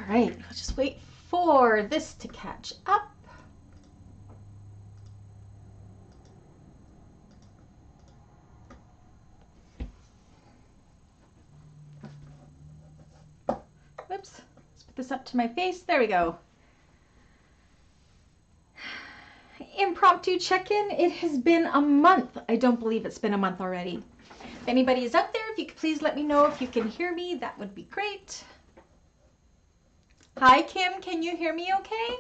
right, we'll just wait for this to catch up. Whoops, let's put this up to my face. There we go. Impromptu check-in. It has been a month. I don't believe it's been a month already. If anybody is out there, if you could please let me know if you can hear me, that would be great. Hi, Kim. Can you hear me okay?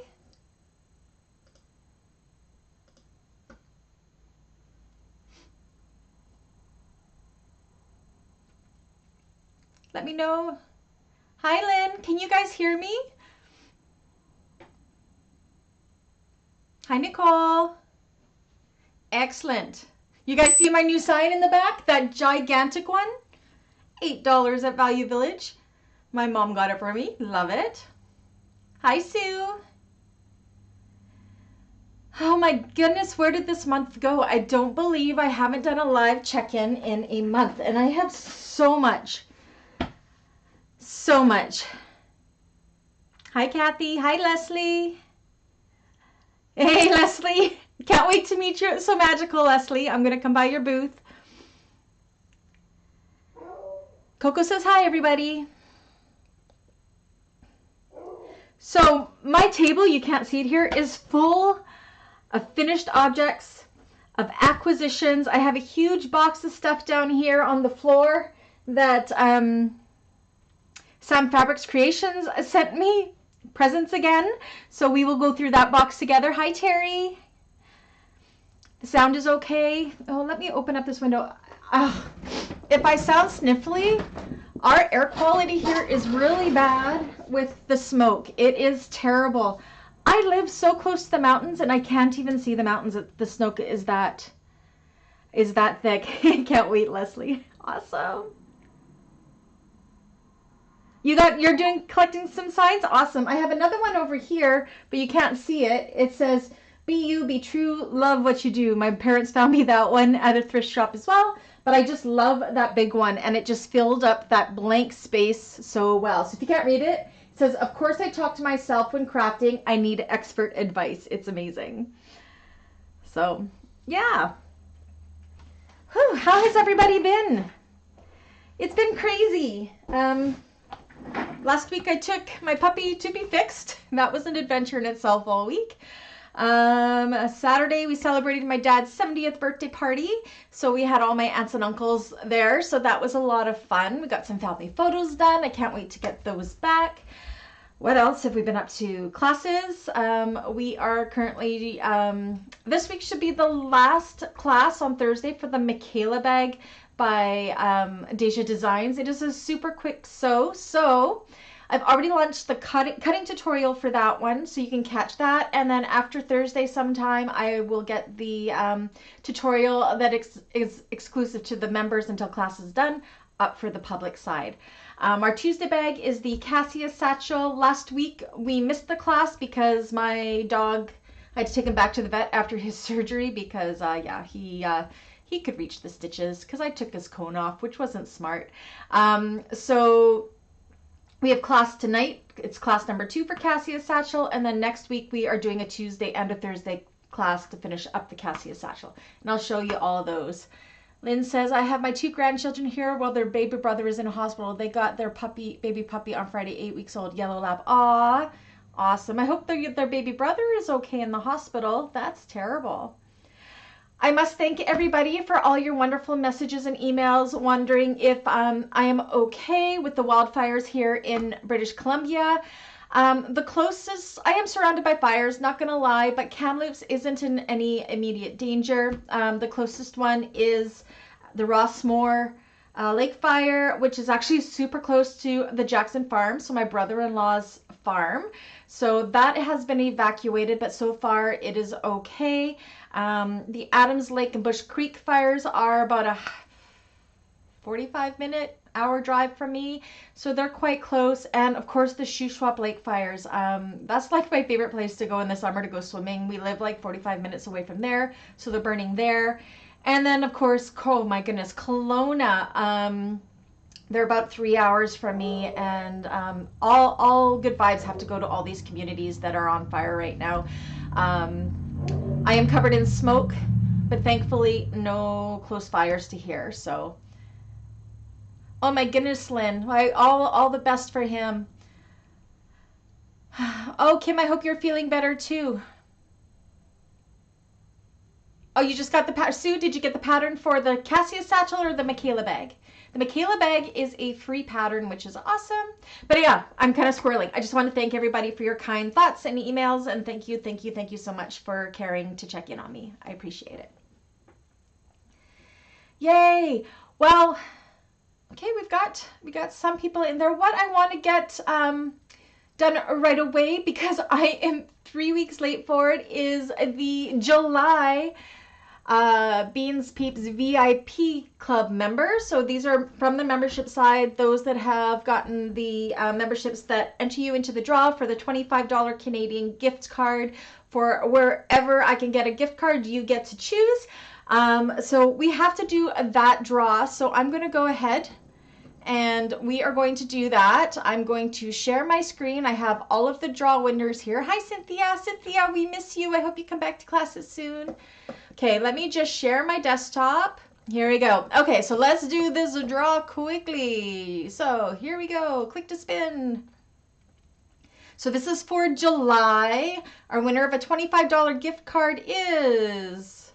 Let me know. Hi, Lynn. Can you guys hear me? Hi, Nicole. Excellent. You guys see my new sign in the back? That gigantic one? $8 at Value Village. My mom got it for me. Love it. Hi, Sue. Oh my goodness, where did this month go? I don't believe I haven't done a live check-in in a month, and I have so much. So much. Hi, Kathy. Hi, Leslie. Hey, Leslie. Can't wait to meet you. It's so magical, Leslie. I'm going to come by your booth. Coco says hi, everybody. So my table, you can't see it here, is full of finished objects, of acquisitions. I have a huge box of stuff down here on the floor that Sam Fabrics Creations sent me. Presents again. So we will go through that box together. Hi, Terry. The sound is okay. Oh, let me open up this window. If I sound sniffly, our air quality here is really bad with the smoke. It is terrible. I live so close to the mountains and I can't even see the mountains. The smoke is that thick. Can't wait, Leslie. Awesome. You're collecting some signs? Awesome. I have another one over here, but you can't see it. It says, "Be you, be true, love what you do." My parents found me that one at a thrift shop as well, but I just love that big one, and it just filled up that blank space so well. So if you can't read it, it says, "Of course I talk to myself when crafting. I need expert advice." It's amazing. So, yeah. Whew, how has everybody been? It's been crazy. Last week I took my puppy to be fixed. That was an adventure in itself all week. Saturday we celebrated my dad's 70th birthday party, so we had all my aunts and uncles there, so that was a lot of fun. We got some family photos done. I can't wait to get those back. What else have we been up to? Classes. We are currently, this week should be the last class on Thursday for the Makayla bag by DEJA Designs. It is a super quick sew. So I've already launched the cutting tutorial for that one, so you can catch that. And then after Thursday sometime, I will get the tutorial that is exclusive to the members until class is done up for the public side. Our Tuesday bag is the Cassia Satchel. Last week we missed the class because my dog, I had to take him back to the vet after his surgery because yeah, he could reach the stitches because I took his cone off, which wasn't smart. So we have class tonight. It's class number 2 for Cassia Satchel, and then next week we are doing a Tuesday and a Thursday class to finish up the Cassia Satchel, and I'll show you all of those. Lynn says, "I have my 2 grandchildren here while their baby brother is in a hospital. They got their baby puppy on Friday, 8 weeks old, yellow lab." Aw, awesome. I hope their baby brother is okay in the hospital. That's terrible. I must thank everybody for all your wonderful messages and emails wondering if I am okay with the wildfires here in British Columbia. The closest, I am surrounded by fires, not gonna lie, but Kamloops isn't in any immediate danger. The closest one is the Rossmore Lake Fire, which is actually super close to the Jackson farm, so my brother-in-law's farm. So that has been evacuated, but so far it is okay. The Adams Lake and Bush Creek fires are about a 45-minute hour drive from me, so they're quite close. And of course the Shuswap Lake fires, that's like my favorite place to go in the summer to go swimming. We live like 45 minutes away from there, so they're burning there. And then of course, oh my goodness, Kelowna, They're about 3 hours from me, and all good vibes have to go to all these communities that are on fire right now. I am covered in smoke, but thankfully no close fires to hear. So, oh my goodness, Lynn, all the best for him. Oh, Kim, I hope you're feeling better too. Oh, you just got the pattern. Sue, did you get the pattern for the Cassia satchel or the Makayla bag? The Makayla bag is a free pattern, which is awesome. But yeah, I'm kind of squirreling. I just want to thank everybody for your kind thoughts and emails, and thank you so much for caring to check in on me. I appreciate it. Yay! Well, okay, we got some people in there. What I want to get done right away, because I am 3 weeks late for it, is the July Beans Peeps VIP Club members. So these are from the membership side, those that have gotten the memberships that enter you into the draw for the $25 Canadian gift card. For wherever I can get a gift card, you get to choose. So we have to do that draw. So I'm going to go ahead and we are going to do that. I'm going to share my screen. I have all of the draw winners here. Hi, Cynthia. Cynthia, we miss you. I hope you come back to classes soon. Okay, let me just share my desktop. Here we go. Okay, so let's do this draw quickly. So here we go. Click to spin. So this is for July. Our winner of a $25 gift card is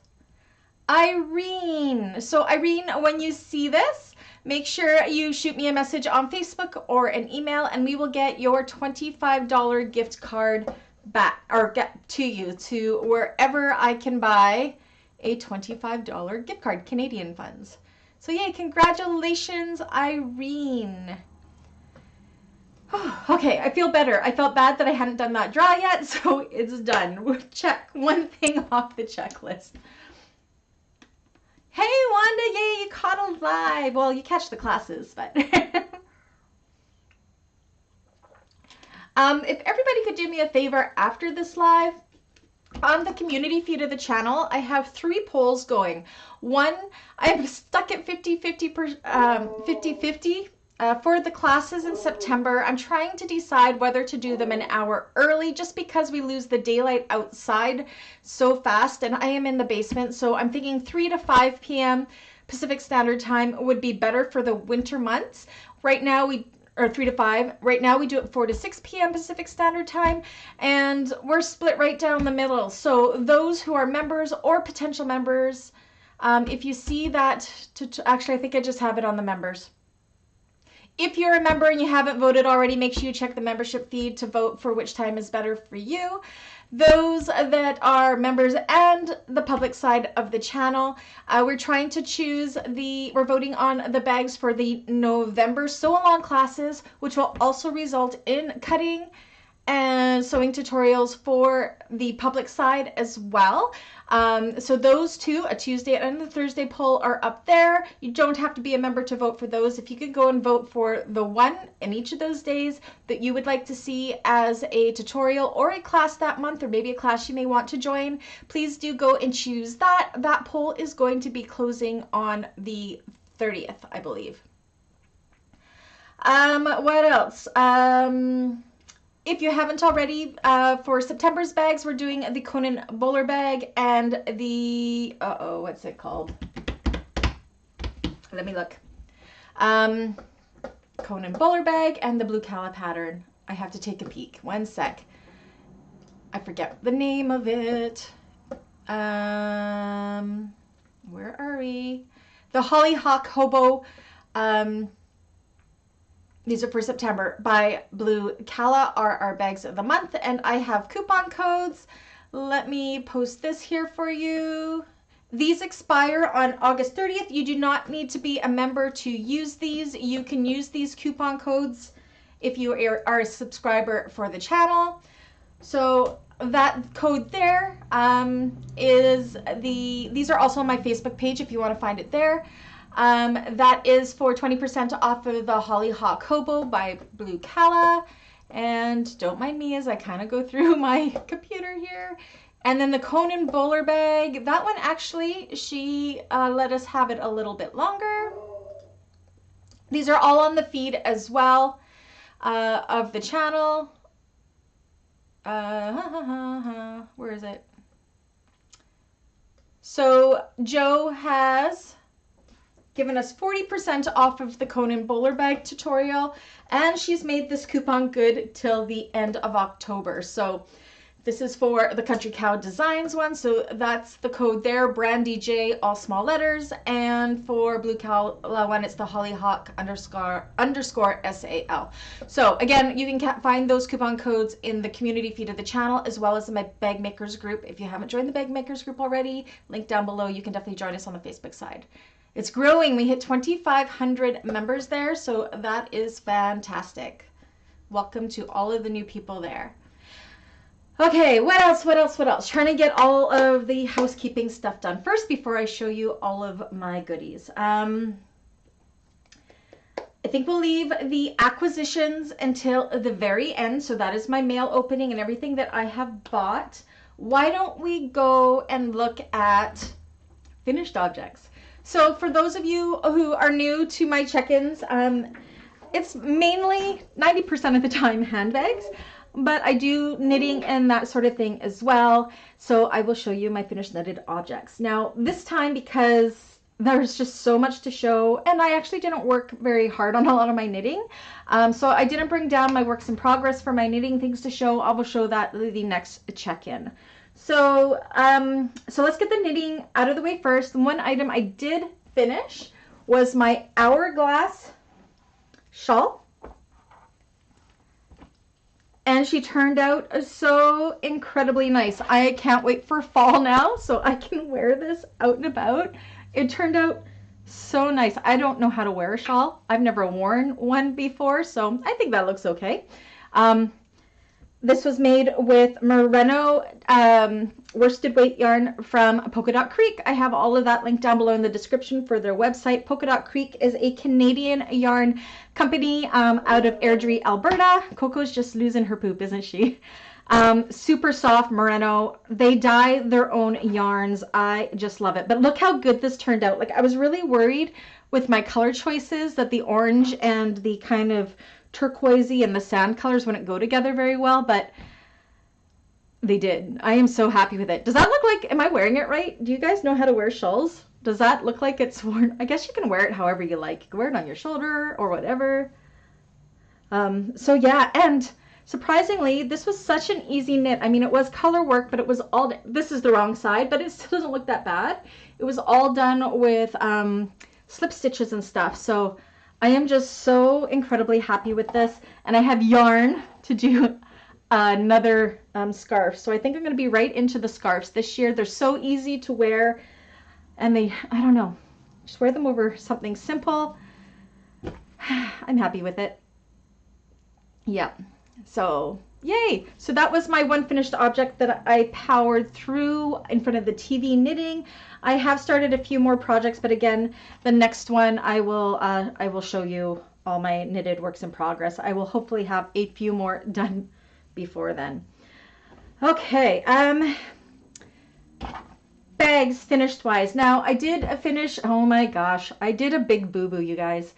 Irene. So Irene, when you see this, make sure you shoot me a message on Facebook or an email, and we will get your $25 gift card back, or get to you, to wherever I can buy a $25 gift card, Canadian funds. So yay, congratulations, Irene. Okay, I feel better. I felt bad that I hadn't done that draw yet, so it's done. We'll check one thing off the checklist. Hey, Wanda, yay, you caught a live. Well, you catch the classes, but... if everybody could do me a favor after this live, on the community feed of the channel, I have 3 polls going. One, I'm stuck at 50-50 for the classes in September. I'm trying to decide whether to do them an hour early, just because we lose the daylight outside so fast, and I am in the basement, so I'm thinking 3 to 5 p.m. Pacific Standard Time would be better for the winter months. Right now, or 3 to 5. Right now we do it 4 to 6 p.m. Pacific Standard Time, and we're split right down the middle. So those who are members or potential members, if you see that, actually I think I just have it on the members. If you're a member and you haven't voted already, make sure you check the membership feed to vote for which time is better for you. Those that are members and the public side of the channel, we're trying to choose we're voting on the bags for the November sew along classes, which will also result in cutting and sewing tutorials for the public side as well. So those two, a Tuesday and a Thursday poll, are up there. You don't have to be a member to vote for those. If you could go and vote for the one in each of those days that you would like to see as a tutorial or a class that month, or maybe a class you may want to join, please do go and choose that. That poll is going to be closing on the 30th, I believe. What else? If you haven't already, for September's bags, we're doing the Conan Bowler bag and the, what's it called? Let me look. Conan Bowler bag and the Blue Cala pattern. I have to take a peek. One sec. I forget the name of it. Where are we? The Hollyhock Hobo. These are for September by Blue Cala are our bags of the month, and I have coupon codes. Let me post this here for you. These expire on August 30th. You do not need to be a member to use these. You can use these coupon codes if you are a subscriber for the channel. So that code there these are also on my Facebook page if you want to find it there. That is for 20% off of the Hollyhock Hobo by Blue Cala. And don't mind me as I kind of go through my computer here. And then the Conan Bowler bag, that one actually, she let us have it a little bit longer. These are all on the feed as well of the channel. Where is it? So Joe has given us 40% off of the Conan bowler bag tutorial, and she's made this coupon good till the end of October. So this is for the Country Cow Designs one, so that's the code there, Brandy J, all small letters, and for Blue Cow one, it's the Hollyhock underscore SAL. So again, you can find those coupon codes in the community feed of the channel, as well as in my Bagmakers group. If you haven't joined the Bagmakers group already, link down below. You can definitely join us on the Facebook side. It's growing. We hit 2,500 members there, so that is fantastic. Welcome to all of the new people there. Okay, what else? Trying to get all of the housekeeping stuff done first before I show you all of my goodies. I think we'll leave the acquisitions until the very end. So that is my mail opening and everything that I have bought. Why don't we go and look at finished objects? So for those of you who are new to my check-ins, it's mainly 90% of the time handbags. But I do knitting and that sort of thing as well. So I will show you my finished knitted objects. Now this time, because there's just so much to show, and I actually didn't work very hard on a lot of my knitting. So I didn't bring down my works in progress for my knitting things to show. I will show that the next check-in. So, so let's get the knitting out of the way first. One item I did finish was my hourglass shawl. And she turned out so incredibly nice. I can't wait for fall now so I can wear this out and about. It turned out so nice. I don't know how to wear a shawl. I've never worn one before, so I think that looks okay. This was made with merino worsted weight yarn from Polka Dot Creek. I have all of that linked down below in the description for their website. Polka Dot Creek is a Canadian yarn company out of Airdrie, Alberta. Coco's just losing her poop, isn't she? Super soft merino. They dye their own yarns. I just love it. But look how good this turned out. Like, I was really worried with my color choices that the orange and the kind of turquoisey and the sand colors wouldn't go together very well, but they did. I am so happy with it. Does that look like, am I wearing it right? Do you guys know how to wear shawls? Does that look like it's worn? I guess you can wear it however you like. You can wear it on your shoulder or whatever. So yeah, and surprisingly, this was such an easy knit. I mean, it was color work, but it was all, this is the wrong side, but it still doesn't look that bad. It was all done with slip stitches and stuff. So I am just so incredibly happy with this, and I have yarn to do another scarf. So I think I'm going to be right into the scarves this year. They're so easy to wear, and I don't know, just wear them over something simple. I'm happy with it. Yeah, so yay. So that was my one finished object that I powered through in front of the TV knitting. I have started a few more projects, but again, the next one I will show you all my knitted works in progress. I will hopefully have a few more done before then. Okay, bags finished wise. Now I did finish, oh my gosh, I did a big boo-boo, you guys.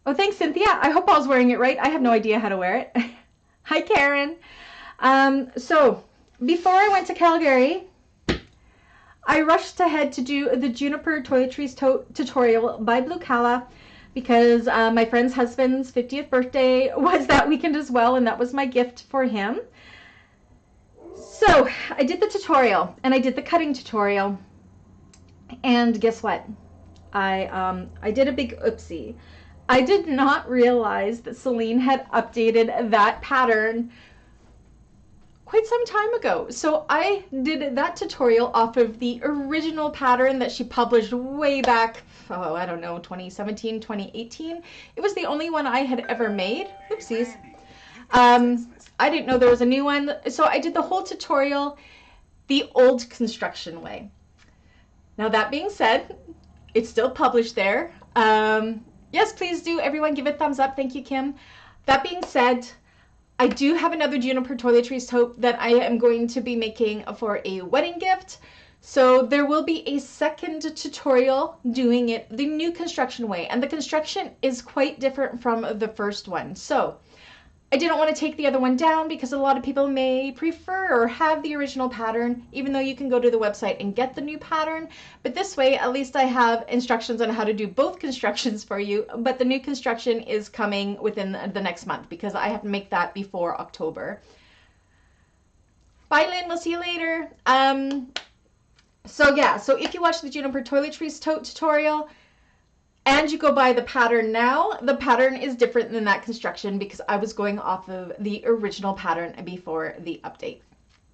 Oh, thanks, Cynthia. I hope I was wearing it right. I have no idea how to wear it. Hi, Karen. So before I went to Calgary, I rushed ahead to do the Juniper Toiletries tutorial by Blue Calla because my friend's husband's 50th birthday was that weekend as well, and that was my gift for him. So I did the tutorial, and I did the cutting tutorial, and guess what? I did a big oopsie. I did not realize that Celine had updated that pattern quite some time ago. So I did that tutorial off of the original pattern that she published way back, oh, I don't know, 2017, 2018. It was the only one I had ever made. Oopsies. I didn't know there was a new one. So I did the whole tutorial the old construction way. Now that being said, it's still published there. Yes, please do. Everyone give it a thumbs up. Thank you, Kim. That being said, I do have another Juniper Toiletries tote that I am going to be making for a wedding gift. So there will be a second tutorial doing it the new construction way, and the construction is quite different from the first one. So I didn't want to take the other one down because a lot of people may prefer or have the original pattern, even though you can go to the website and get the new pattern. But this way, at least I have instructions on how to do both constructions for you. But the new construction is coming within the next month because I have to make that before October. Bye, Lynn. We'll see you later. So yeah, so if you watch the Juniper Toiletries tote tutorial and you go buy the pattern now, the pattern is different than that construction because I was going off of the original pattern before the update.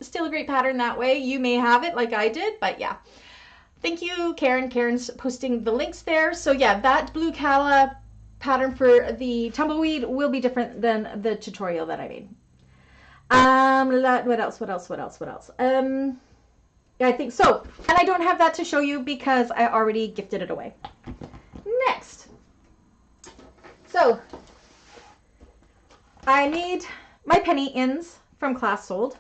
Still a great pattern that way. You may have it like I did, but yeah. Thank you, Karen. Karen's posting the links there. So yeah, that blue calla pattern for the tumbleweed will be different than the tutorial that I made. What else? Yeah, I think so. And I don't have that to show you because I already gifted it away. Next. So, I made my penny ins from class sold.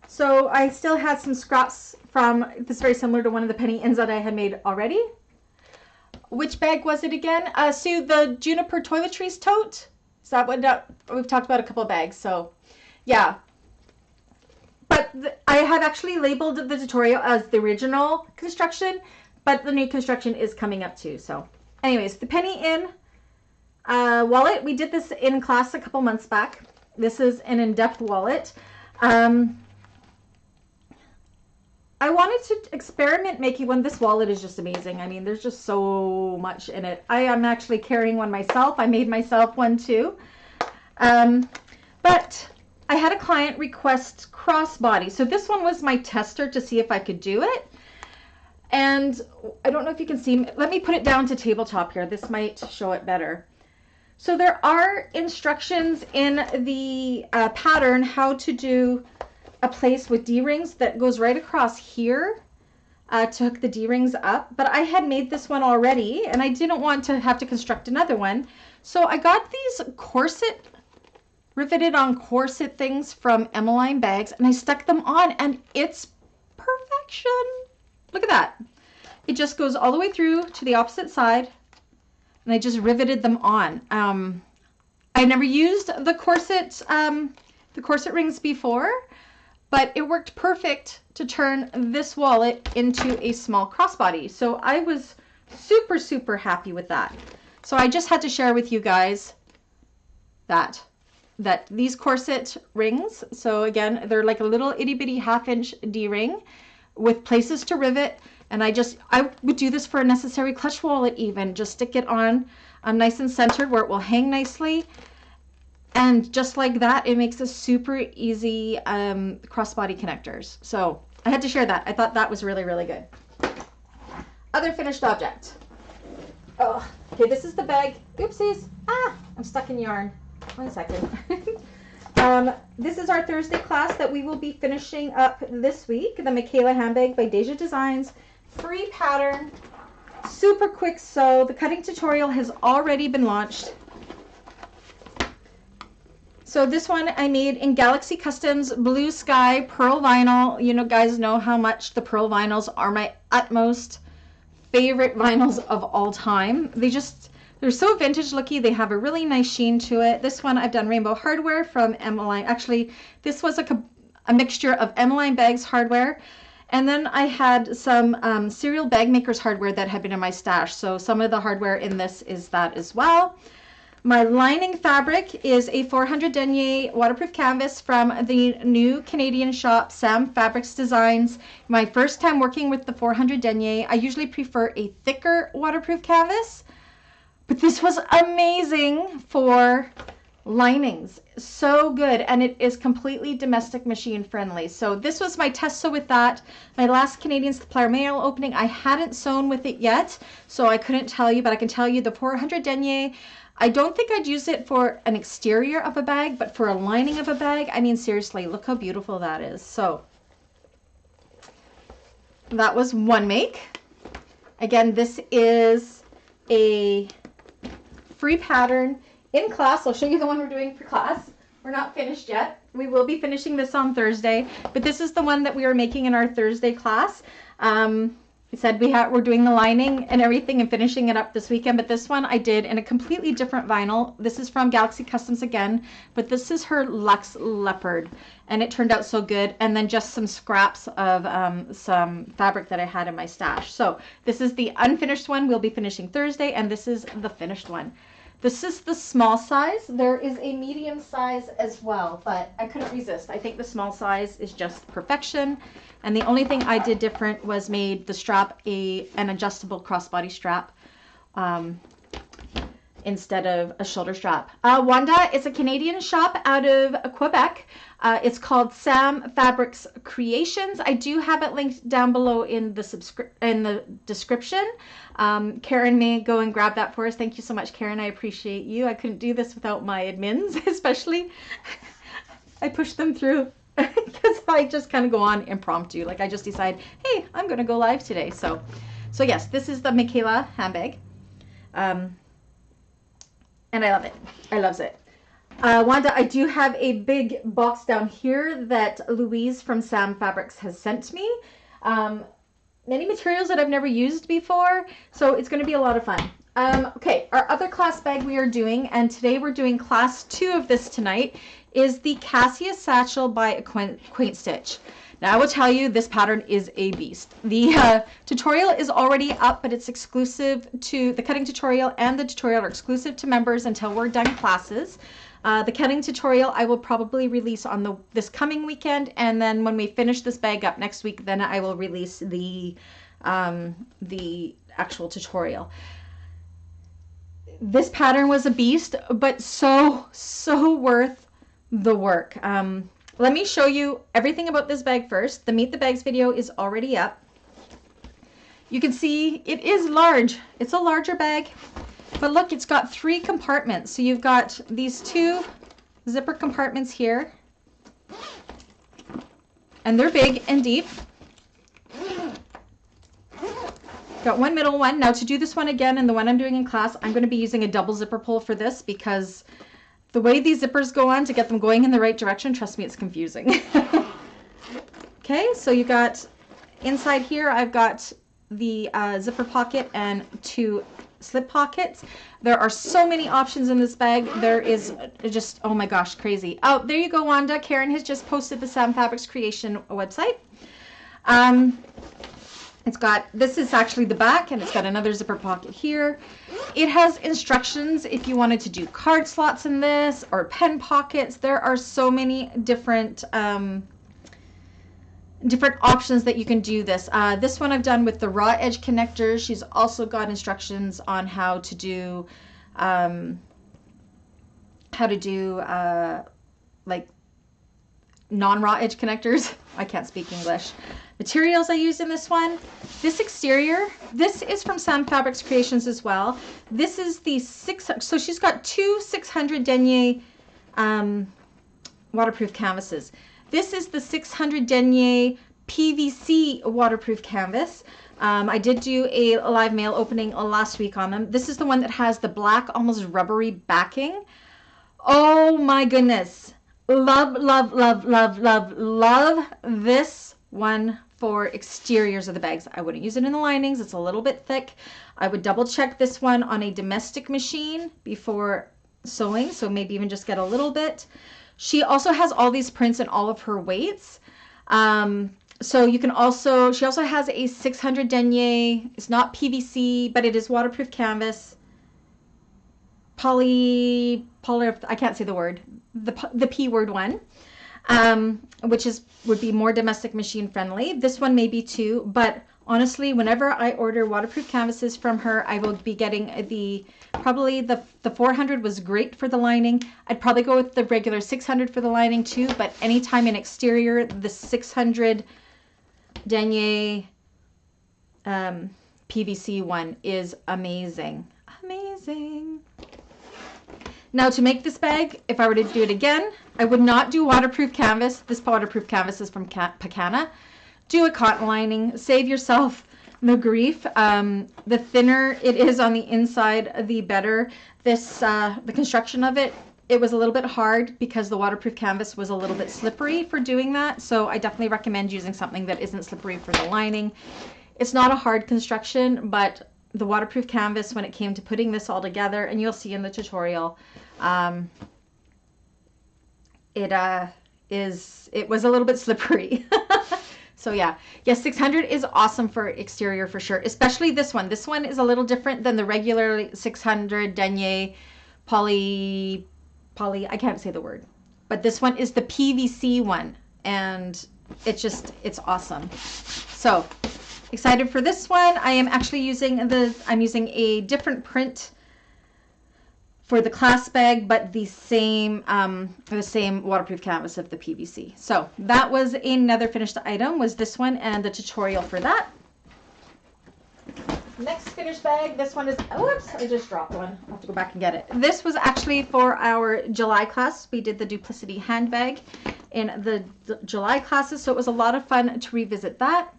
So I still had some scraps from this, very similar to one of the penny ins that I had made already. Which bag was it again? Sue, the Juniper Toiletries tote. Is that what we've talked about? A couple of bags. So, yeah. But I have actually labeled the tutorial as the original construction, but the new construction is coming up too. So anyways, the penny in wallet, we did this in class a couple months back. This is an in-depth wallet. I wanted to experiment making one. This wallet is just amazing. I mean, there's just so much in it. I am actually carrying one myself. I made myself one too. But I had a client request crossbody. So this one was my tester to see if I could do it. And I don't know if you can see, let me put it down to tabletop here. This might show it better. So there are instructions in the pattern how to do a place with D-rings that goes right across here to hook the D-rings up. But I had made this one already and I didn't want to have to construct another one. So I got these corset, riveted on corset things from Emmeline Bags, and I stuck them on and it's perfection. Look at that. It just goes all the way through to the opposite side and I just riveted them on. I never used the corset rings before, but it worked perfect to turn this wallet into a small crossbody. So I was super, super happy with that. So I just had to share with you guys that these corset rings, so again, they're like a little itty bitty 1/2-inch D-ring with places to rivet. And I would do this for a necessary clutch wallet even, just stick it on nice and centered where it will hang nicely. And just like that, it makes a super easy crossbody connectors. So I had to share that. I thought that was really, really good. Other finished object. Oh, okay, this is the bag. Oopsies. I'm stuck in yarn. 1 second. This is our Thursday class that we will be finishing up this week. The Makayla handbag by DEJA Designs. Free pattern. Super quick sew. The cutting tutorial has already been launched. So this one I made in Galaxy Customs Blue Sky Pearl Vinyl. You know, guys know how much the pearl vinyls are my utmost favorite vinyls of all time. They're so vintage looking. They have a really nice sheen to it. This one I've done rainbow hardware from Emmeline. Actually, this was a mixture of Emmeline Bags hardware. And then I had some cereal bag makers hardware that had been in my stash. So some of the hardware in this is that as well. My lining fabric is a 400 denier waterproof canvas from the new Canadian shop, Sam Fabrics Designs. My first time working with the 400 denier. I usually prefer a thicker waterproof canvas. But this was amazing for linings. So good. And it is completely domestic machine friendly. So this was my test sew with that. My last Canadian Supplier mail opening, I hadn't sewn with it yet. So I couldn't tell you, but I can tell you the 400 denier, I don't think I'd use it for an exterior of a bag, but for a lining of a bag, I mean, seriously, look how beautiful that is. So that was one make. Again, this is a free pattern in class. I'll show you the one we're doing for class. We're not finished yet. We will be finishing this on Thursday, but this is the one that we are making in our Thursday class. I said we're doing the lining and everything and finishing it up this weekend, but this one I did in a completely different vinyl. This is from Galaxy Customs again, but this is her Luxe Leopard, and it turned out so good. And then just some scraps of some fabric that I had in my stash. So this is the unfinished one. We'll be finishing Thursday, and this is the finished one. This is the small size. There is a medium size as well, but I couldn't resist. I think the small size is just perfection. And the only thing I did different was made the strap an adjustable crossbody strap instead of a shoulder strap. Wanda is a Canadian shop out of Quebec. It's called Sam Fabrics Creations. I do have it linked down below in the description. Karen may go and grab that for us. Thank you so much, Karen. I appreciate you. I couldn't do this without my admins, especially. I push them through because I just kind of go on impromptu. Like I just decide, hey, I'm going to go live today. So yes, this is the Makayla handbag. And I love it. I loves it. Wanda, I do have a big box down here that Louise from Sam Fabrics has sent me. Many materials that I've never used before, so it's going to be a lot of fun. Okay, our other class bag we are doing, and today we're doing class 2 of this tonight, is the Cassia Satchel by Quaint Stitch. Now I will tell you, this pattern is a beast. The tutorial is already up, but it's exclusive to the cutting tutorial, and the tutorial are exclusive to members until we're done classes. The cutting tutorial I will probably release on this coming weekend, and then when we finish this bag up next week, then I will release the actual tutorial. This pattern was a beast, but so worth the work. Let me show you everything about this bag first. The Meet the Bags video is already up. You can see it is large. It's a larger bag, but look, it's got 3 compartments. So you've got these 2 zipper compartments here, and they're big and deep. Got one middle one. Now to do this one again, and the one I'm doing in class, I'm going to be using a double zipper pull for this because the way these zippers go on to get them going in the right direction, trust me, it's confusing. Okay, so you got inside here, I've got the zipper pocket and 2 slip pockets. There are so many options in this bag. There is just, oh my gosh, crazy. Oh, there you go, Wanda. Karen has just posted the Sam Fabrics Creation website. This is actually the back, and it's got another zipper pocket here. It has instructions if you wanted to do card slots in this or pen pockets. There are so many different options that you can do this. This one I've done with the raw edge connectors. She's also got instructions on how to do like non-raw edge connectors. I can't speak English. Materials I used in this one. This exterior, this is from Sam Fabrics Creations as well. This is the so she's got 2 600 denier waterproof canvases. This is the 600 denier PVC waterproof canvas. I did do a live mail opening last week on them. This is the one that has the black, almost rubbery backing. Oh my goodness. Love, love, love, love, love, love this one for exteriors of the bags. I wouldn't use it in the linings. It's a little bit thick. I would double check this one on a domestic machine before sewing, so maybe even just get a little bit. She also has all these prints and all of her weights. So you can also, she also has a 600 denier. It's not PVC, but it is waterproof canvas. Poly, I can't say the word. The P word one, which would be more domestic machine friendly. This one may be too, but honestly, whenever I order waterproof canvases from her, I will be getting probably the 400 was great for the lining. I'd probably go with the regular 600 for the lining too, but anytime in exterior, the 600 denier PVC one is amazing. Amazing. Now to make this bag, if I were to do it again, I would not do waterproof canvas. This waterproof canvas is from Pakana. Do a cotton lining. Save yourself the grief. The thinner it is on the inside, the better. The construction of it it was a little bit hard because the waterproof canvas was a little bit slippery for doing that. So I definitely recommend using something that isn't slippery for the lining. It's not a hard construction, but the waterproof canvas, when it came to putting this all together, and you'll see in the tutorial, it was a little bit slippery. So yeah, 600 is awesome for exterior for sure, especially this one. This one is a little different than the regular 600 denier poly, I can't say the word, but this one is the PVC one, and it's awesome. So excited for this one. I am actually using I'm using a different print for the clasp bag, but the same waterproof canvas of the PVC. So that was another finished item, was this one, and the tutorial for that. Next finished bag, this one is, whoops, I just dropped one. I'll have to go back and get it. This was actually for our July class. We did the Duplicity handbag in the July classes, so it was a lot of fun to revisit that.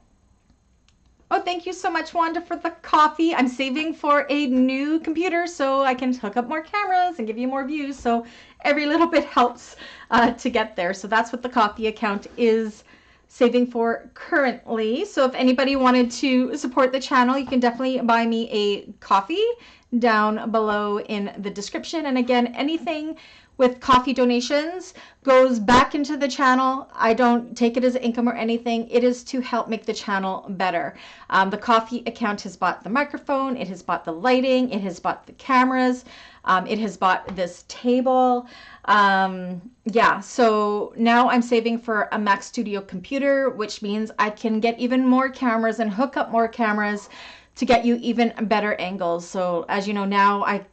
Oh, thank you so much, Wanda, for the coffee. I'm saving for a new computer so I can hook up more cameras and give you more views. So every little bit helps to get there. So that's what the coffee account is saving for currently. So if anybody wanted to support the channel, you can definitely buy me a coffee down below in the description. And again, anything with coffee donations goes back into the channel. I don't take it as income or anything. It is to help make the channel better. The coffee account has bought the microphone, it has bought the lighting, it has bought the cameras, it has bought this table. Yeah, so now I'm saving for a Mac Studio computer, which means I can get even more cameras and hook up more cameras to get you even better angles. So as you know, now I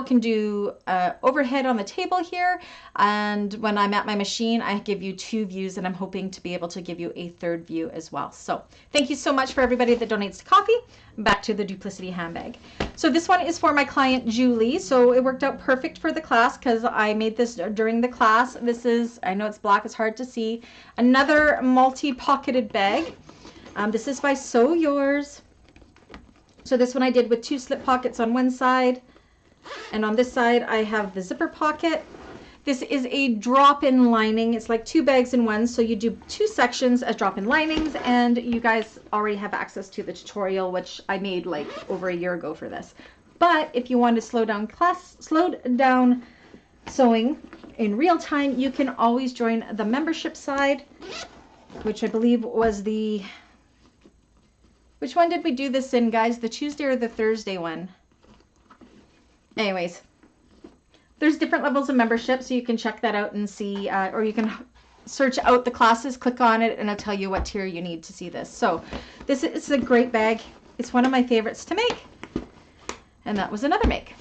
can do overhead on the table here, and when I'm at my machine, I give you 2 views, and I'm hoping to be able to give you a 3rd view as well. So thank you so much for everybody that donates to coffee. Back to the Duplicity handbag. So this one is for my client Julie, so it worked out perfect for the class because I made this during the class. This is, I know it's black, it's hard to see, another multi-pocketed bag. This is by Sew Yours. So this one I did with 2 slip pockets on one side, and on this side I have the zipper pocket. This is a drop-in lining. It's like 2 bags in one, so you do 2 sections as drop-in linings, and you guys already have access to the tutorial, which I made like over a year ago for this. But if you want to slow down sewing in real time, you can always join the membership side, which I believe was the... Which one did we do this in, guys? The Tuesday or the Thursday one? Anyways, there's different levels of membership, so you can check that out and see, or you can search out the classes, click on it, and it'll tell you what tier you need to see this. So this is a great bag. It's one of my favorites to make. And that was another make.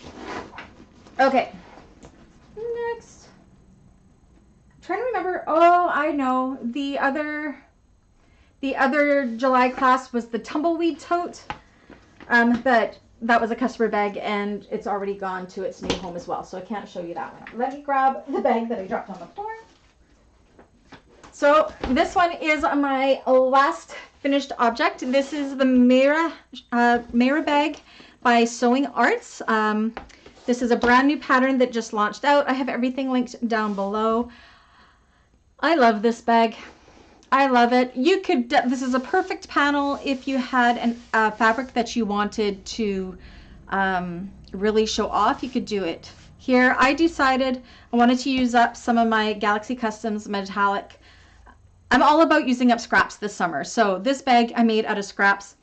Okay. Next. I'm trying to remember. Oh, I know. The other July class was the tumbleweed tote, but that was a customer bag, and it's already gone to its new home as well, so I can't show you that one. Let me grab the bag that I dropped on the floor. So this one is my last finished object. This is the Meyra bag by Sewing Artz. This is a brand new pattern that just launched out. I have everything linked down below. I love this bag. I love it. You could, this is a perfect panel if you had a fabric that you wanted to really show off. You could do it. Here I decided I wanted to use up some of my Galaxy Customs metallic. I'm all about using up scraps this summer. So this bag I made out of scraps.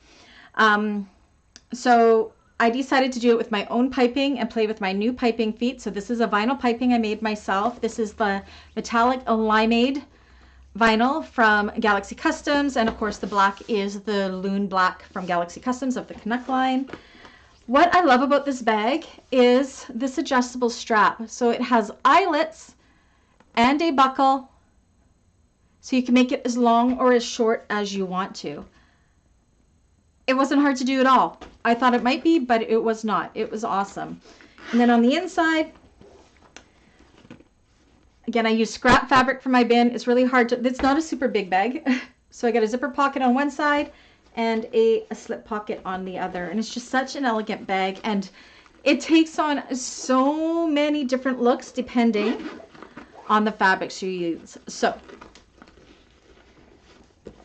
So I decided to do it with my own piping and play with my new piping feet. So this is a vinyl piping I made myself. This is the metallic limeade vinyl from Galaxy Customs, and of course the black is the Loon Black from Galaxy Customs of the Canuck line. What I love about this bag is this adjustable strap. So it has eyelets and a buckle, so you can make it as long or as short as you want to. It wasn't hard to do at all. I thought it might be, but it was not. It was awesome. And then on the inside, again, I use scrap fabric from my bin. It's really hard to, it's not a super big bag. So I got a zipper pocket on one side and a slip pocket on the other. And it's just such an elegant bag. And It takes on so many different looks depending on the fabrics you use. So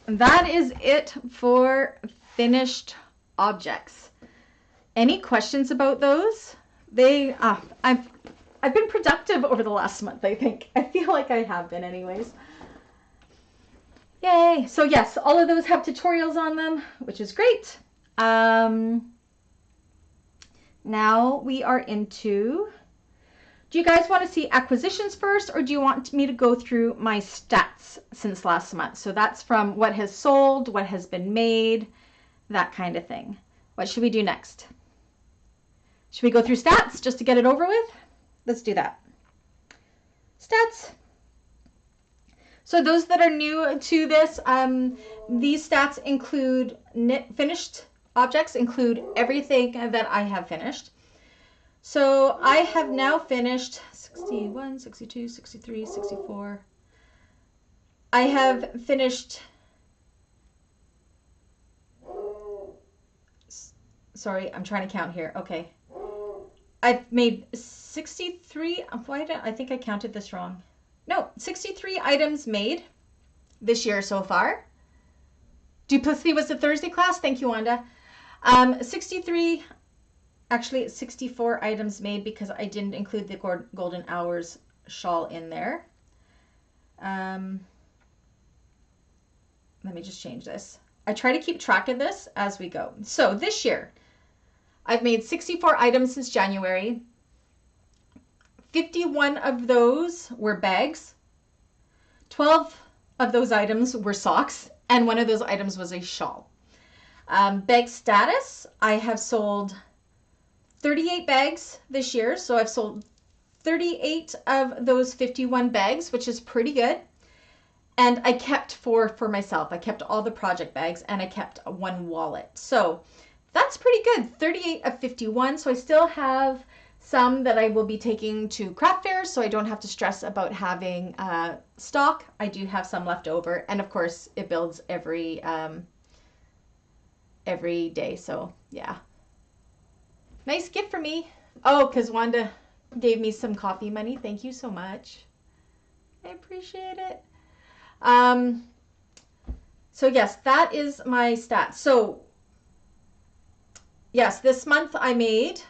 that is it for finished objects. Any questions about those? I've been productive over the last month, I think. I feel like I have been anyways. Yay. So yes, all of those have tutorials on them, which is great. Now we are into, do you guys want to see acquisitions first, or do you want me to go through my stats since last month? So that's from what has sold, what has been made, that kind of thing. What should we do next? Should we go through stats just to get it over with? Let's do that. Stats. So those that are new to this, these stats include finished objects, include everything that I have finished. So I have now finished 61, 62, 63, 64. I have finished, sorry, I'm trying to count here. Okay. I've made 63, I think I counted this wrong. No, 63 items made this year so far. Duplicity was the Thursday class. Thank you, Wanda. 63, actually 64 items made because I didn't include the Golden Hours shawl in there. Let me just change this. I try to keep track of this as we go. So this year, I've made 64 items since January. 51 of those were bags. 12 of those items were socks, and one of those items was a shawl. Bag status, I have sold 38 bags this year, so I've sold 38 of those 51 bags, which is pretty good. And I kept 4 for myself. I kept all the project bags, and I kept 1 wallet. So that's pretty good, 38 of 51. So I still have some that I will be taking to craft fairs, so I don't have to stress about having stock. I do have some left over, and of course it builds every day. So yeah, nice gift for me. Oh, because Wanda gave me some coffee money. Thank you so much. I appreciate it. So yes, that is my stats. So yes, this month I made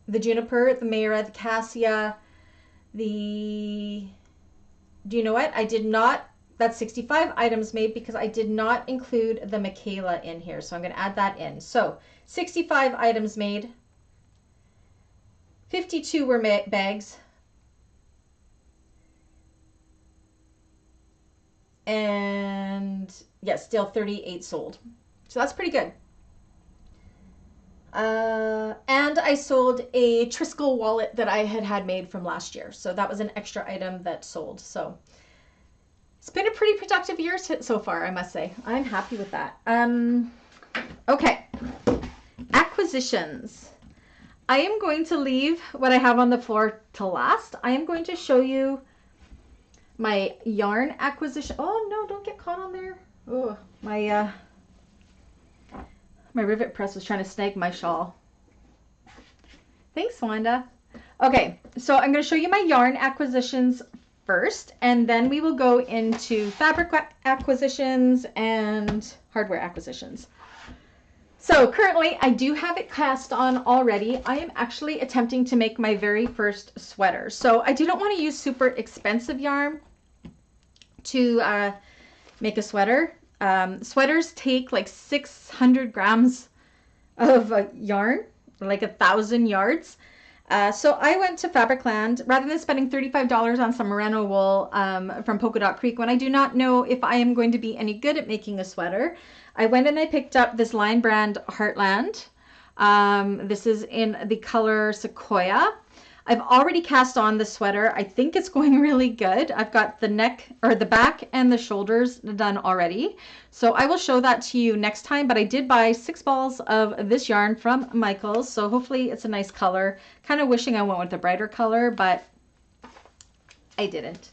the Juniper, the Meyra, the Cassia, do you know what? I did not, that's 65 items made because I did not include the Makayla in here. So I'm going to add that in. So 65 items made, 52 were bags, and yes, still 38 sold. So that's pretty good. And I sold a Triskel wallet that I had made from last year. So that was an extra item that sold. So it's been a pretty productive year so far, I must say. I'm happy with that. Okay. Acquisitions. I am going to leave what I have on the floor to last. I am going to show you my yarn acquisition. Oh no, don't get caught on there. Oh, my rivet press was trying to snag my shawl. Thanks, Wanda. Okay, so I'm going to show you my yarn acquisitions first, and then we will go into fabric acquisitions and hardware acquisitions. So currently, I do have it cast on already. I am actually attempting to make my very first sweater. So I do not want to use super expensive yarn to make a sweater. Sweaters take like 600 grams of yarn, like 1,000 yards. So I went to Fabricland rather than spending $35 on some merino wool from Polka Dot Creek when I do not know if I am going to be any good at making a sweater. I went and I picked up this line brand Heartland. This is in the color Sequoia. I've already cast on the sweater. I think it's going really good. I've got the neck or the back and the shoulders done already. So I will show that to you next time, but I did buy 6 balls of this yarn from Michaels. So hopefully it's a nice color. Kind of wishing I went with a brighter color, but I didn't.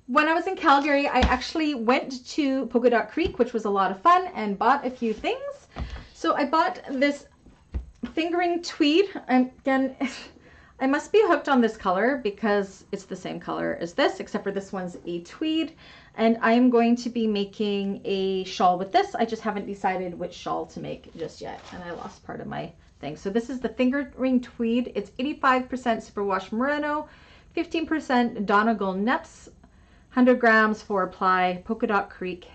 When I was in Calgary, I actually went to Polka Dot Creek, which was a lot of fun, and bought a few things. So I bought this fingering tweed. Again, I must be hooked on this color because it's the same color as this, except for this one's a tweed. And I'm going to be making a shawl with this. I just haven't decided which shawl to make just yet. And I lost part of my thing. So this is the fingering tweed. It's 85% superwash merino, 15% Donegal Neps, 100 grams 4-ply, Polka Dot Creek,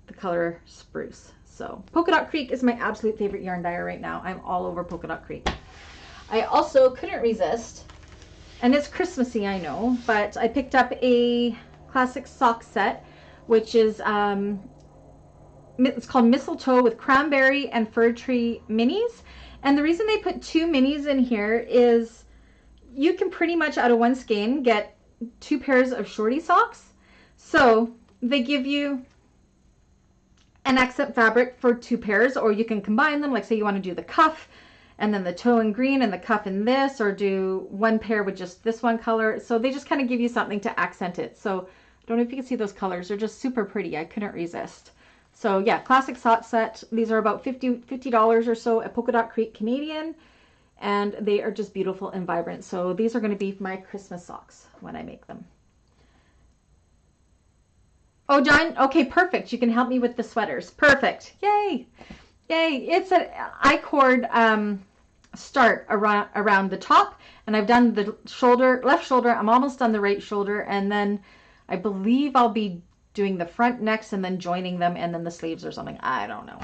the color spruce. So Polka Dot Creek is my absolute favorite yarn dyer right now. I'm all over Polka Dot Creek. I also couldn't resist, and it's Christmassy, I know, but I picked up a classic sock set, which is it's called Mistletoe with cranberry and fir tree minis. And the reason they put 2 minis in here is you can pretty much out of one skein get 2 pairs of shorty socks. So they give you an accent fabric for 2 pairs, or you can combine them. Like say you want to do the cuff and then the toe in green and the cuff in this, or do 1 pair with just this one color. So they just kind of give you something to accent it. So I don't know if you can see those colors. They're just super pretty. I couldn't resist. So yeah, classic sock set. These are about $50 or so at Polka Dot Creek Canadian, and they are just beautiful and vibrant. So these are going to be my Christmas socks when I make them. Oh, John, okay, perfect. You can help me with the sweaters. Perfect. Yay. Yay. It's an I-cord start around the top, and I've done the shoulder, left shoulder. I'm almost done the right shoulder, and then I believe I'll be doing the front next and then joining them, and then the sleeves or something. I don't know.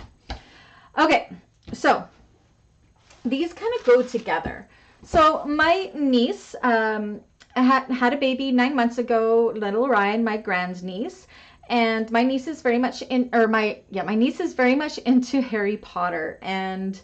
Okay, so these kind of go together. So my niece had a baby 9 months ago, little Ryan, my grandniece, and my niece is very much my niece is very much into Harry Potter, and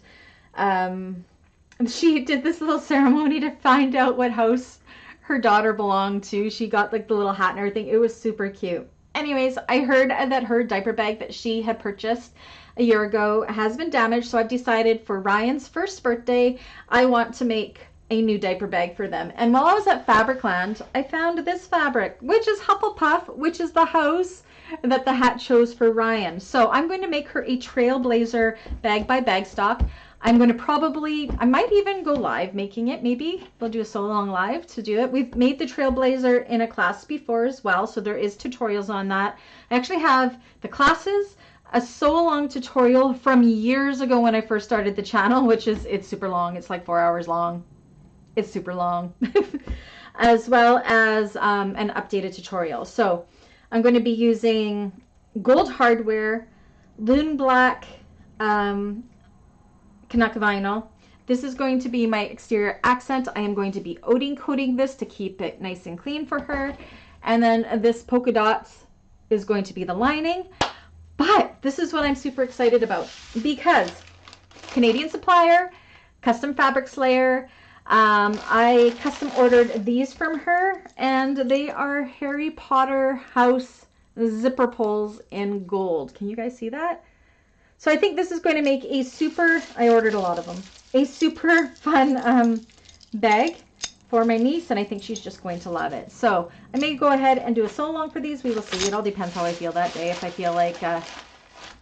she did this little ceremony to find out what house her daughter belonged to. She got like the little hat and everything. It was super cute. Anyways, I heard that her diaper bag that she had purchased a year ago has been damaged, so I've decided for Ryan's first birthday, I want to make a new diaper bag for them. And while I was at Fabricland, I found this fabric, which is Hufflepuff, which is the house that the hat chose for Ryan. So I'm going to make her a Trailblazer bag by Bagstock. I'm going to I might even go live making it. Maybe we'll do a sew along live to do it. We've made the Trailblazer in a class before as well, so there is tutorials on that. I actually have the classes, a sew along tutorial from years ago when I first started the channel, which is, it's super long. It's like 4 hours long. It's super long. As well as an updated tutorial. So I'm going to be using gold hardware, Loon Black, Canuck vinyl. This is going to be my exterior accent. I am going to be outing coating this to keep it nice and clean for her. And then this polka dots is going to be the lining. But this is what I'm super excited about, because Canadian Supplier, Custom Fabric Slayer, I custom ordered these from her, and they are Harry Potter house zipper pulls in gold. Can you guys see that? So I think this is going to make a super, I ordered a lot of them, a super fun bag for my niece, and I think she's just going to love it. So I may go ahead and do a sew along for these. We will see. It all depends how I feel that day. If I feel like that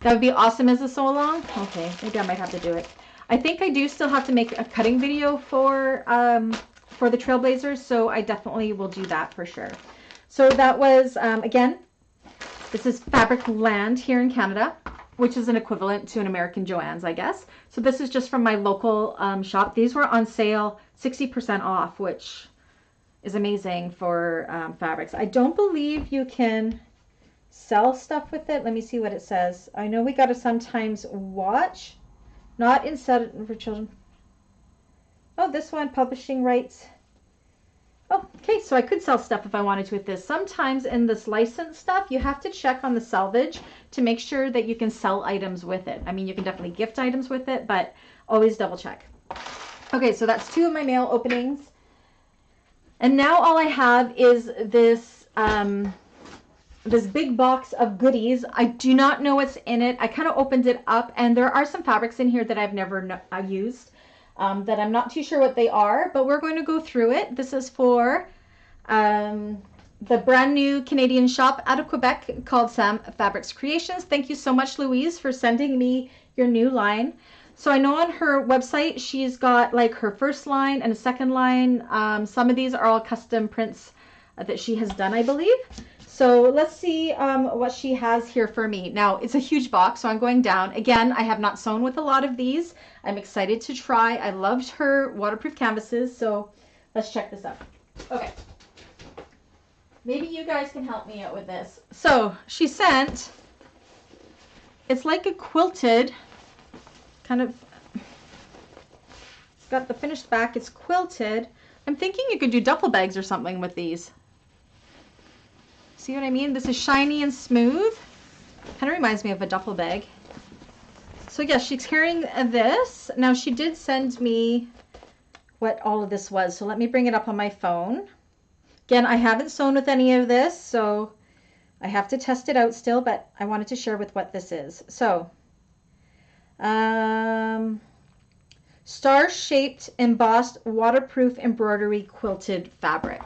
would be awesome as a sew along, okay, maybe I might have to do it. I think I do still have to make a cutting video for the Trailblazers, so I definitely will do that for sure. So that was, again, this is Fabricland here in Canada, which is an equivalent to an American Joann's, I guess. So this is just from my local shop. These were on sale, 60% off, which is amazing for fabrics. I don't believe you can sell stuff with it. Let me see what it says. I know we got to sometimes watch, not instead for children. Oh, this one, publishing rights. Oh, okay, so I could sell stuff if I wanted to with this. Sometimes in this licensed stuff, you have to check on the salvage to make sure that you can sell items with it. I mean, you can definitely gift items with it, but always double check. Okay, so that's 2 of my mail openings. And now all I have is this, this big box of goodies. I do not know what's in it. I kind of opened it up, and there are some fabrics in here that I've never used. That I'm not too sure what they are, but we're going to go through it. This is for the brand new Canadian shop out of Quebec called Sam Fabrics Creations. Thank you so much, Louise, for sending me your new line. So I know on her website, she's got like her first line and a second line. Some of these are all custom prints that she has done, I believe. So let's see what she has here for me. Now, it's a huge box, so I'm going down. Again, I have not sewn with a lot of these. I'm excited to try. I loved her waterproof canvases, so let's check this out. Okay. Maybe you guys can help me out with this. So she sent, it's like a quilted, kind of, it's got the finished back, it's quilted. I'm thinking you could do duffel bags or something with these. See what I mean? This is shiny and smooth. Kind of reminds me of a duffel bag. So yes, she's carrying this. Now she did send me what all of this was. So let me bring it up on my phone. Again, I haven't sewn with any of this, so I have to test it out still, but I wanted to share with what this is. So, star-shaped embossed waterproof embroidery quilted fabric.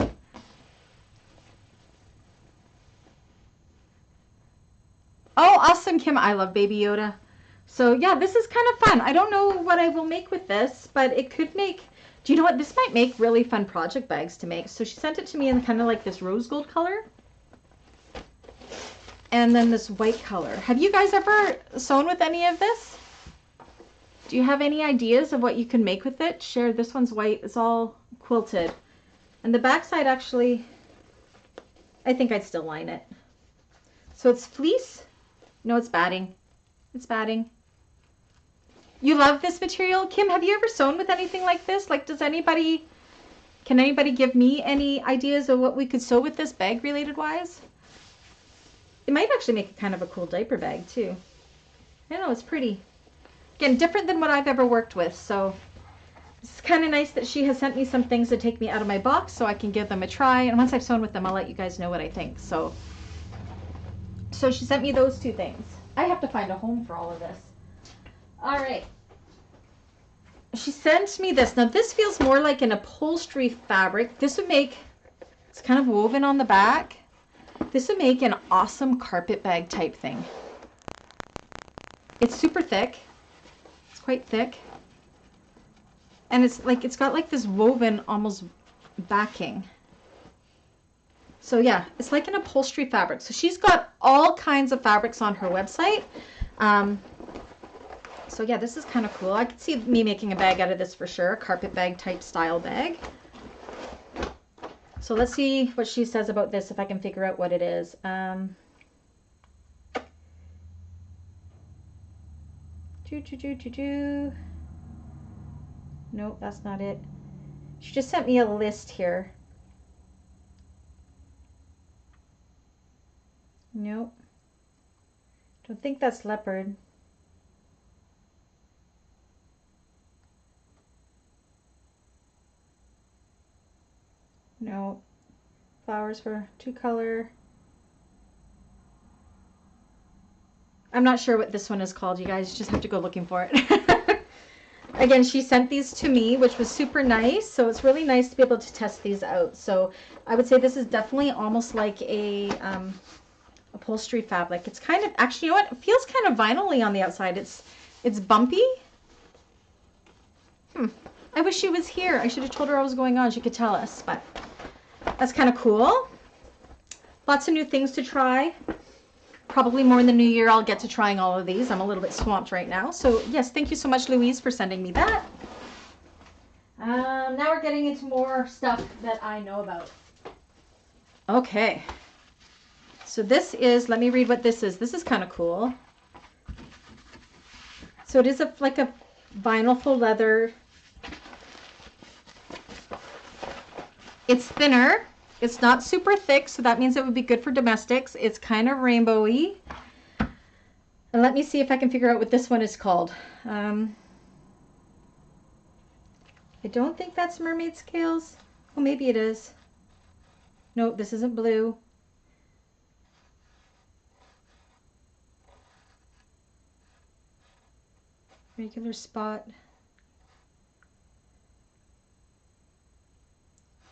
Oh, awesome, Kim. I love Baby Yoda. So yeah, this is kind of fun. I don't know what I will make with this, but it could make, do you know what? This might make really fun project bags to make. So she sent it to me in kind of like this rose gold color. And then this white color. Have you guys ever sewn with any of this? Do you have any ideas of what you can make with it? Share. This one's white. It's all quilted. And the back side actually, I think I'd still line it. So it's fleece. No, it's batting. It's batting. You love this material. Kim, have you ever sewn with anything like this? Like, can anybody give me any ideas of what we could sew with this bag related wise? It might actually make it kind of a cool diaper bag too. I know, it's pretty. Again, different than what I've ever worked with. So it's kind of nice that she has sent me some things to take me out of my box so I can give them a try. And once I've sewn with them, I'll let you guys know what I think. So she sent me those two things. I have to find a home for all of this. All right. She sent me this. Now this feels more like an upholstery fabric. This would make, it's kind of woven on the back. This would make an awesome carpet bag type thing. It's super thick. It's quite thick. And it's like, it's got like this woven almost backing. So yeah, it's like an upholstery fabric. So she's got all kinds of fabrics on her website. So yeah, this is kind of cool. I could see me making a bag out of this for sure. A carpet bag type style bag. So let's see what she says about this, if I can figure out what it is. Nope, that's not it. She just sent me a list here. Nope. Don't think that's leopard. No. Flowers for 2-color. I'm not sure what this one is called, you guys. You just have to go looking for it. Again, she sent these to me, which was super nice. So it's really nice to be able to test these out. So I would say this is definitely almost like a upholstery fabric. It's kind of, actually, you know what? It feels kind of vinyl-y on the outside. It's bumpy. I wish she was here. I should have told her I was going on. She could tell us, but that's kind of cool. Lots of new things to try. Probably more in the new year I'll get to trying all of these. I'm a little bit swamped right now. So yes, thank you so much, Louise, for sending me that. Now we're getting into more stuff that I know about. Okay. So this is, let me read what this is. This is kind of cool. So it is like a vinyl faux leather. It's thinner. It's not super thick, so that means it would be good for domestics. It's kind of rainbowy. And let me see if I can figure out what this one is called. I don't think that's mermaid scales. Oh, maybe it is. No, this isn't blue. Regular spot.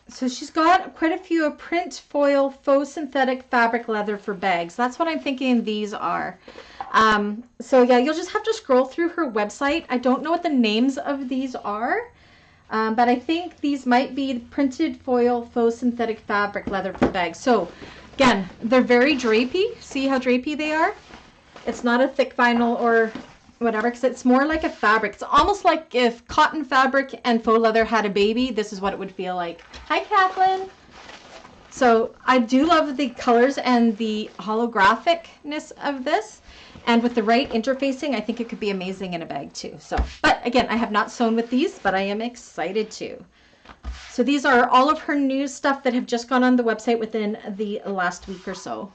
So she's got quite a few print foil faux synthetic fabric leather for bags. That's what I'm thinking these are. So yeah, you'll just have to scroll through her website. I don't know what the names of these are, but I think these might be printed foil faux synthetic fabric leather for bags. So again, they're very drapey. See how drapey they are? It's not a thick vinyl or whatever, because it's more like a fabric. It's almost like if cotton fabric and faux leather had a baby, this is what it would feel like. Hi, Kathleen. So I do love the colors and the holographicness of this. And with the right interfacing, I think it could be amazing in a bag too. So, but again, I have not sewn with these, but I am excited to. So these are all of her new stuff that have just gone on the website within the last week or so.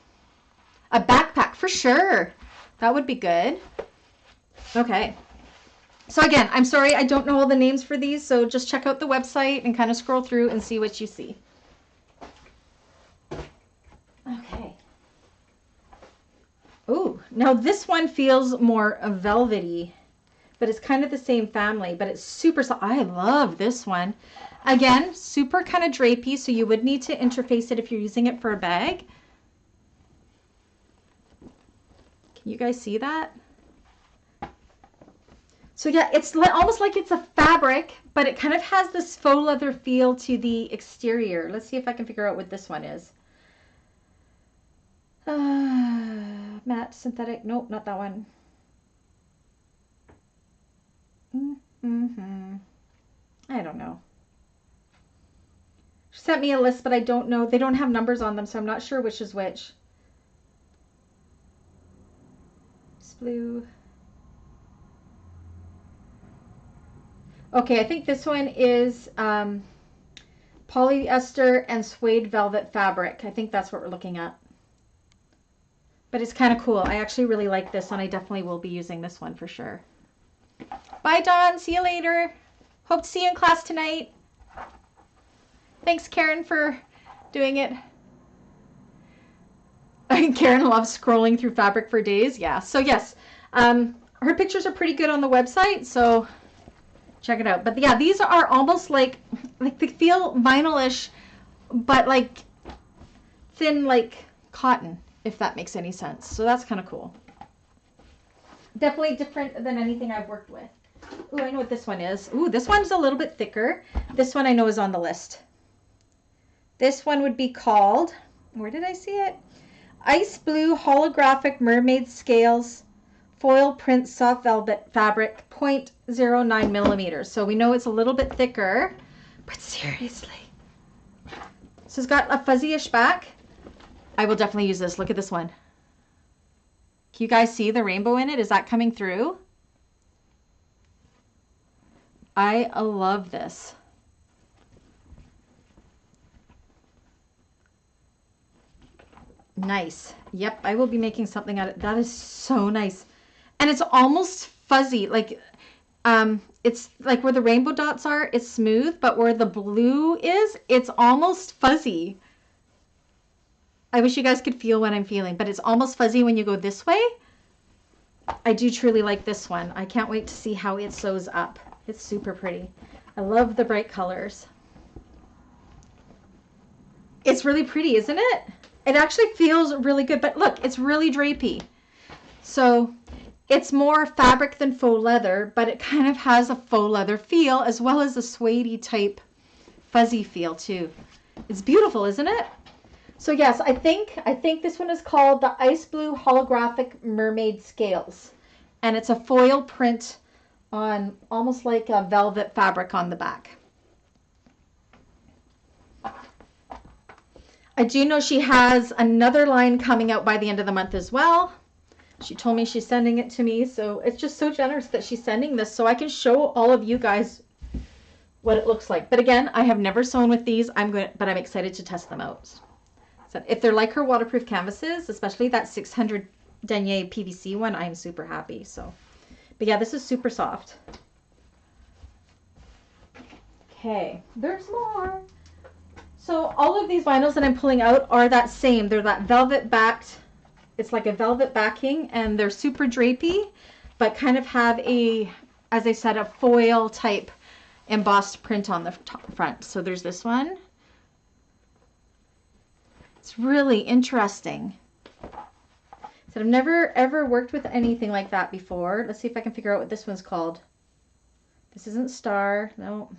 A backpack for sure. That would be good. Okay. So again, I'm sorry, I don't know all the names for these, so just check out the website and kind of scroll through and see what you see. Okay. Ooh, now this one feels more velvety, but it's kind of the same family, but it's super soft. I love this one. Again, super kind of drapey, so you would need to interface it if you're using it for a bag. Can you guys see that? So yeah, it's almost like it's a fabric, but it kind of has this faux leather feel to the exterior. Let's see if I can figure out what this one is. Matte synthetic. Nope, not that one. I don't know. She sent me a list, but I don't know. They don't have numbers on them, so I'm not sure which is which. It's blue. Okay, I think this one is polyester and suede velvet fabric. I think that's what we're looking at. But it's kind of cool. I actually really like this one. I definitely will be using this one for sure. Bye, Dawn. See you later. Hope to see you in class tonight. Thanks, Karen, for doing it. Karen loves scrolling through fabric for days. Yeah, so yes, her pictures are pretty good on the website, so check it out. But yeah, these are almost like they feel vinyl-ish, but like thin like cotton, if that makes any sense. So that's kind of cool. Definitely different than anything I've worked with. Ooh, I know what this one is. Ooh, this one's a little bit thicker. This one I know is on the list. This one would be called, where did I see it? Ice Blue Holographic Mermaid Scales Foil Print Soft Velvet Fabric 0.09 millimeters. So we know it's a little bit thicker, but seriously. So it's got a fuzzy-ish back. I will definitely use this. Look at this one. Can you guys see the rainbow in it? Is that coming through? I love this. Nice. Yep, I will be making something out of it. That is so nice. And it's almost fuzzy. Like, it's like where the rainbow dots are, it's smooth, but where the blue is, it's almost fuzzy. I wish you guys could feel what I'm feeling, but it's almost fuzzy when you go this way. I do truly like this one. I can't wait to see how it sews up. It's super pretty. I love the bright colors. It's really pretty, isn't it? It actually feels really good, but look, it's really drapey. So it's more fabric than faux leather, but it kind of has a faux leather feel as well as a suede type fuzzy feel too. It's beautiful, isn't it? So yes, I think this one is called the Ice Blue Holographic Mermaid Scales. And it's a foil print on almost like a velvet fabric on the back. I do know she has another line coming out by the end of the month as well. She told me she's sending it to me, so it's just so generous that she's sending this so I can show all of you guys what it looks like. But again, I have never sewn with these, but I'm excited to test them out. So if they're like her waterproof canvases, especially that 600 denier PVC one, I'm super happy. So, but yeah, this is super soft. Okay, there's more. So all of these vinyls that I'm pulling out are that same. They're that velvet backed. It's like a velvet backing, and they're super drapey, but kind of have a, as I said, a foil type embossed print on the front. So there's this one. It's really interesting. So I've never ever worked with anything like that before. Let's see if I can figure out what this one's called. This isn't Star. No.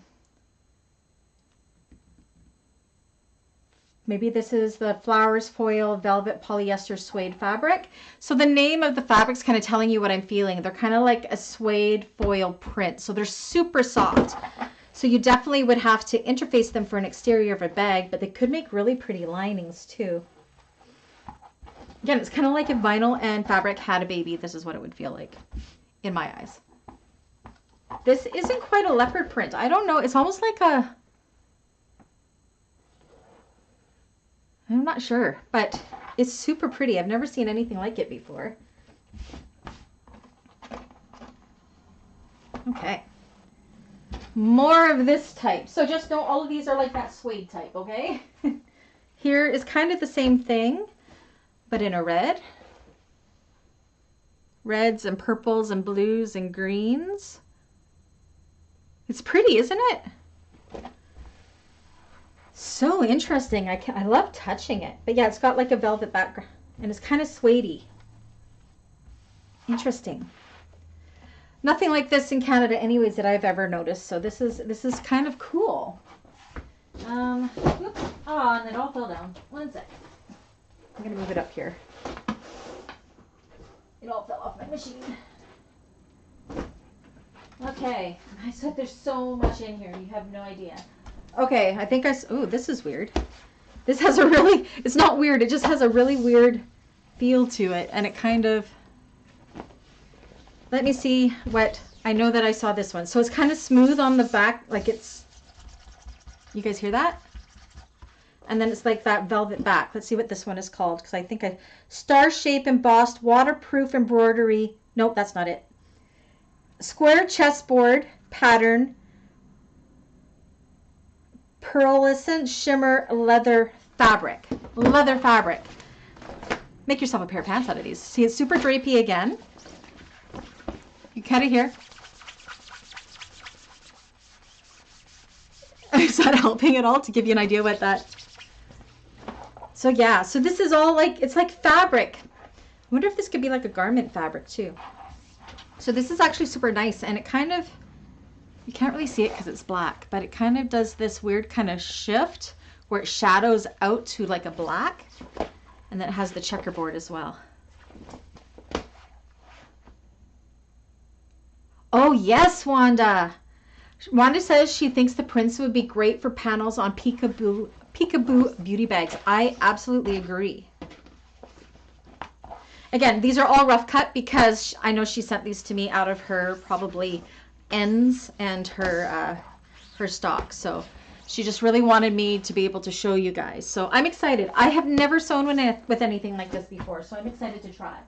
Maybe this is the Flowers Foil Velvet Polyester Suede Fabric. So the name of the fabric's kind of telling you what I'm feeling. They're kind of like a suede foil print. So they're super soft. So you definitely would have to interface them for an exterior of a bag, but they could make really pretty linings too. Again, it's kind of like if vinyl and fabric had a baby. This is what it would feel like in my eyes. This isn't quite a leopard print. I don't know. It's almost like a... I'm not sure, but it's super pretty. I've never seen anything like it before. Okay. More of this type. So just know all of these are like that suede type, okay? Here is kind of the same thing, but in a red. Reds and purples and blues and greens. It's pretty, isn't it? So interesting. I love touching it. But yeah, it's got like a velvet background and it's kind of suede-y. Interesting. Nothing like this in Canada anyways that I've ever noticed. So this is kind of cool. Oops. Oh, and it all fell down. One sec. I'm going to move it up here. It all fell off my machine. Okay. I said there's so much in here. You have no idea. Okay, I think oh, this is weird. This has a really, it's not weird. It just has a really weird feel to it. And it kind of, let me see what, I know that I saw this one. So it's kind of smooth on the back. Like it's, you guys hear that? And then it's like that velvet back. Let's see what this one is called. Because I think star shape embossed waterproof embroidery. Nope, that's not it. Square chessboard pattern. Pearlescent shimmer leather fabric. Leather fabric. Make yourself a pair of pants out of these. See, it's super drapey again. You cut it here. Is that helping at all to give you an idea what that... So yeah, so this is all like, it's like fabric. I wonder if this could be like a garment fabric too. So this is actually super nice and it kind of, you can't really see it because it's black, but it kind of does this weird kind of shift where it shadows out to like a black and then it has the checkerboard as well. Oh yes, Wanda. Wanda says she thinks the prints would be great for panels on Peekaboo beauty bags. I absolutely agree. Again, these are all rough cut because I know she sent these to me out of her probably ends and her stock. So she just really wanted me to be able to show you guys. So I'm excited. I have never sewn with anything like this before, so I'm excited to try.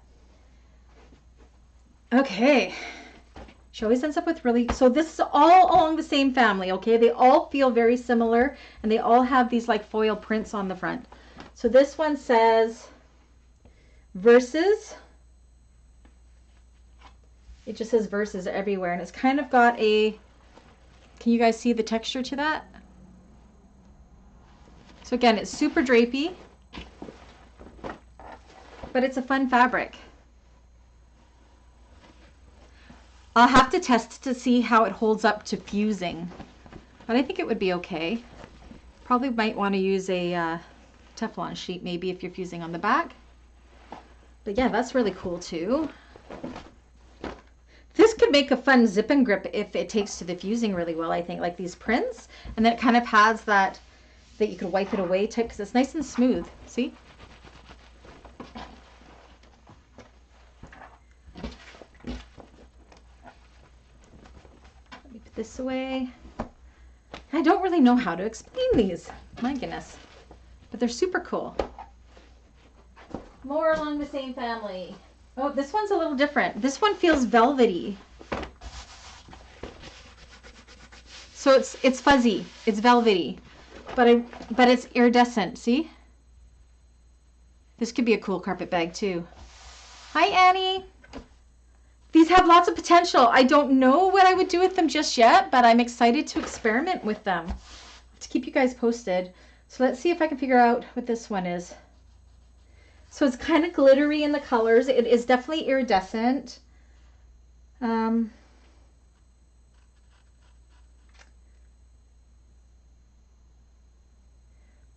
Okay. She always ends up with really, so this is all along the same family, okay? They all feel very similar and they all have these like foil prints on the front. So this one says Verses. It just says Verses everywhere and it's kind of got a, can you guys see the texture to that? So again, it's super drapey, but it's a fun fabric. I'll have to test to see how it holds up to fusing, but I think it would be okay. Probably might want to use a Teflon sheet maybe if you're fusing on the back. But yeah, that's really cool too. This could make a fun zip and grip if it takes to the fusing really well, I think, like these prints. And then it kind of has that you could wipe it away type because it's nice and smooth. See? This away. I don't really know how to explain these. My goodness. But they're super cool. More along the same family. Oh, this one's a little different. This one feels velvety. So it's fuzzy. It's velvety. But it's iridescent. See? This could be a cool carpet bag too. Hi, Annie. These have lots of potential. I don't know what I would do with them just yet, but I'm excited to experiment with them. I'll have to keep you guys posted. So let's see if I can figure out what this one is. So it's kind of glittery in the colors. It is definitely iridescent.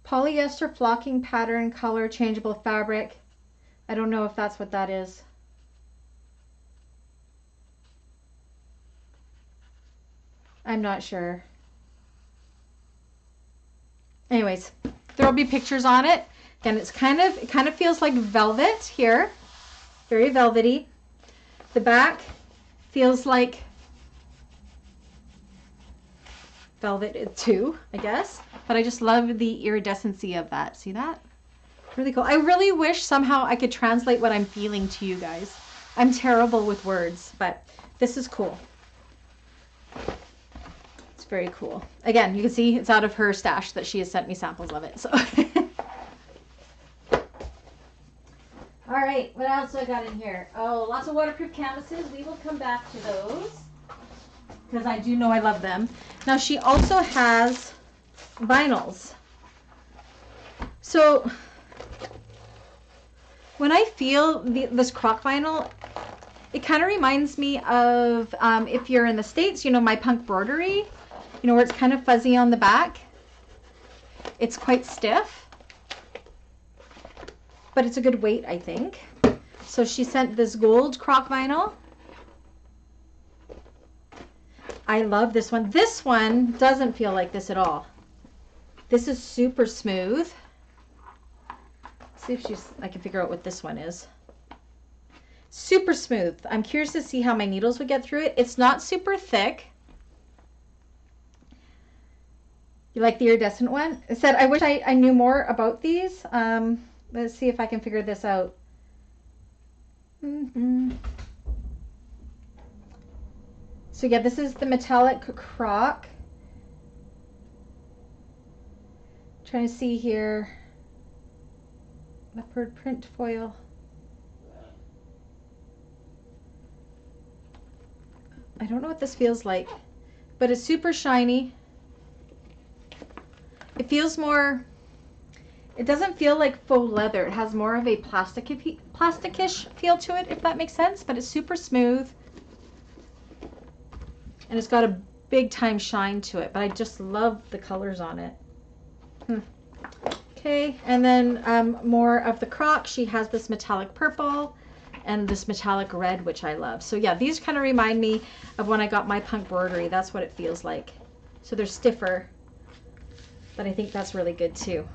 Polyester flocking pattern, color changeable fabric. I don't know if that's what that is. I'm not sure. Anyways, there will be pictures on it. Again, it kind of feels like velvet here. Very velvety. The back feels like velvet too, I guess. But I just love the iridescency of that. See that? Really cool. I really wish somehow I could translate what I'm feeling to you guys. I'm terrible with words, but this is cool. It's very cool. Again, you can see it's out of her stash that she has sent me samples of it. So, all right, what else I got in here? Oh, lots of waterproof canvases. We will come back to those because I do know I love them. Now she also has vinyls. So when I feel this croc vinyl, it kind of reminds me of if you're in the States, you know, my punk broderie, you know, where it's kind of fuzzy on the back. It's quite stiff, but it's a good weight, I think. So she sent this gold croc vinyl. I love this one. This one doesn't feel like this at all. This is super smooth. Let's see if I can figure out what this one is. Super smooth. I'm curious to see how my needles would get through it. It's not super thick. You like the iridescent one? It said, I wish I knew more about these. Let's see if I can figure this out. So yeah, this is the metallic croc. Trying to see here. Leopard print foil. I don't know what this feels like, but it's super shiny. It feels more, it doesn't feel like faux leather. It has more of a plasticish feel to it, if that makes sense, but it's super smooth. And it's got a big time shine to it, but I just love the colors on it. Okay, and then more of the croc. She has this metallic purple and this metallic red, which I love. So yeah, these kind of remind me of when I got my punk broderie. That's what it feels like. So they're stiffer, but I think that's really good too.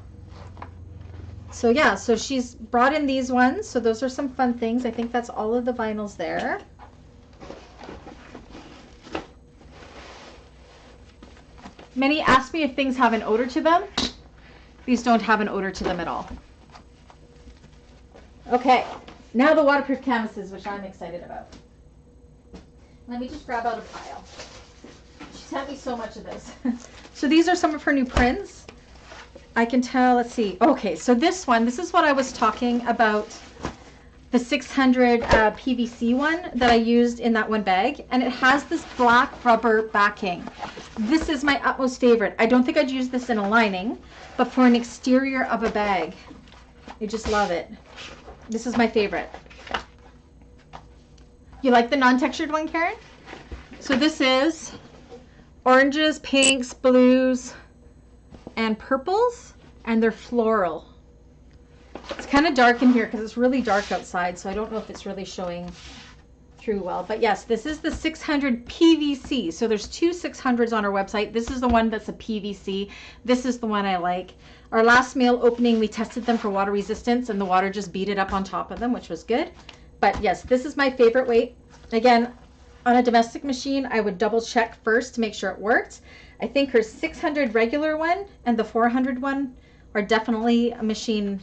So yeah, so she's brought in these ones. So those are some fun things. I think that's all of the vinyls there. Many ask me if things have an odor to them. These don't have an odor to them at all. Okay, now the waterproof canvases, which I'm excited about. Let me just grab out a pile. She sent me so much of this. So these are some of her new prints. I can tell, let's see. Okay, so this one, this is what I was talking about, the 600 PVC one that I used in that one bag, and it has this black rubber backing. This is my utmost favorite. I don't think I'd use this in a lining, but for an exterior of a bag, I just love it. This is my favorite. You like the non-textured one, Karen? So this is oranges, pinks, blues, and purples, and they're floral. It's kind of dark in here because it's really dark outside, so I don't know if it's really showing through well. But yes, this is the 600 PVC. So there's two 600s on our website. This is the one that's a PVC. This is the one I like. Our last mail opening, we tested them for water resistance, and the water just beat it up on top of them, which was good. But yes, this is my favorite weight. Again, on a domestic machine, I would double check first to make sure it worked. I think her 600 regular one and the 400 one are definitely a machine,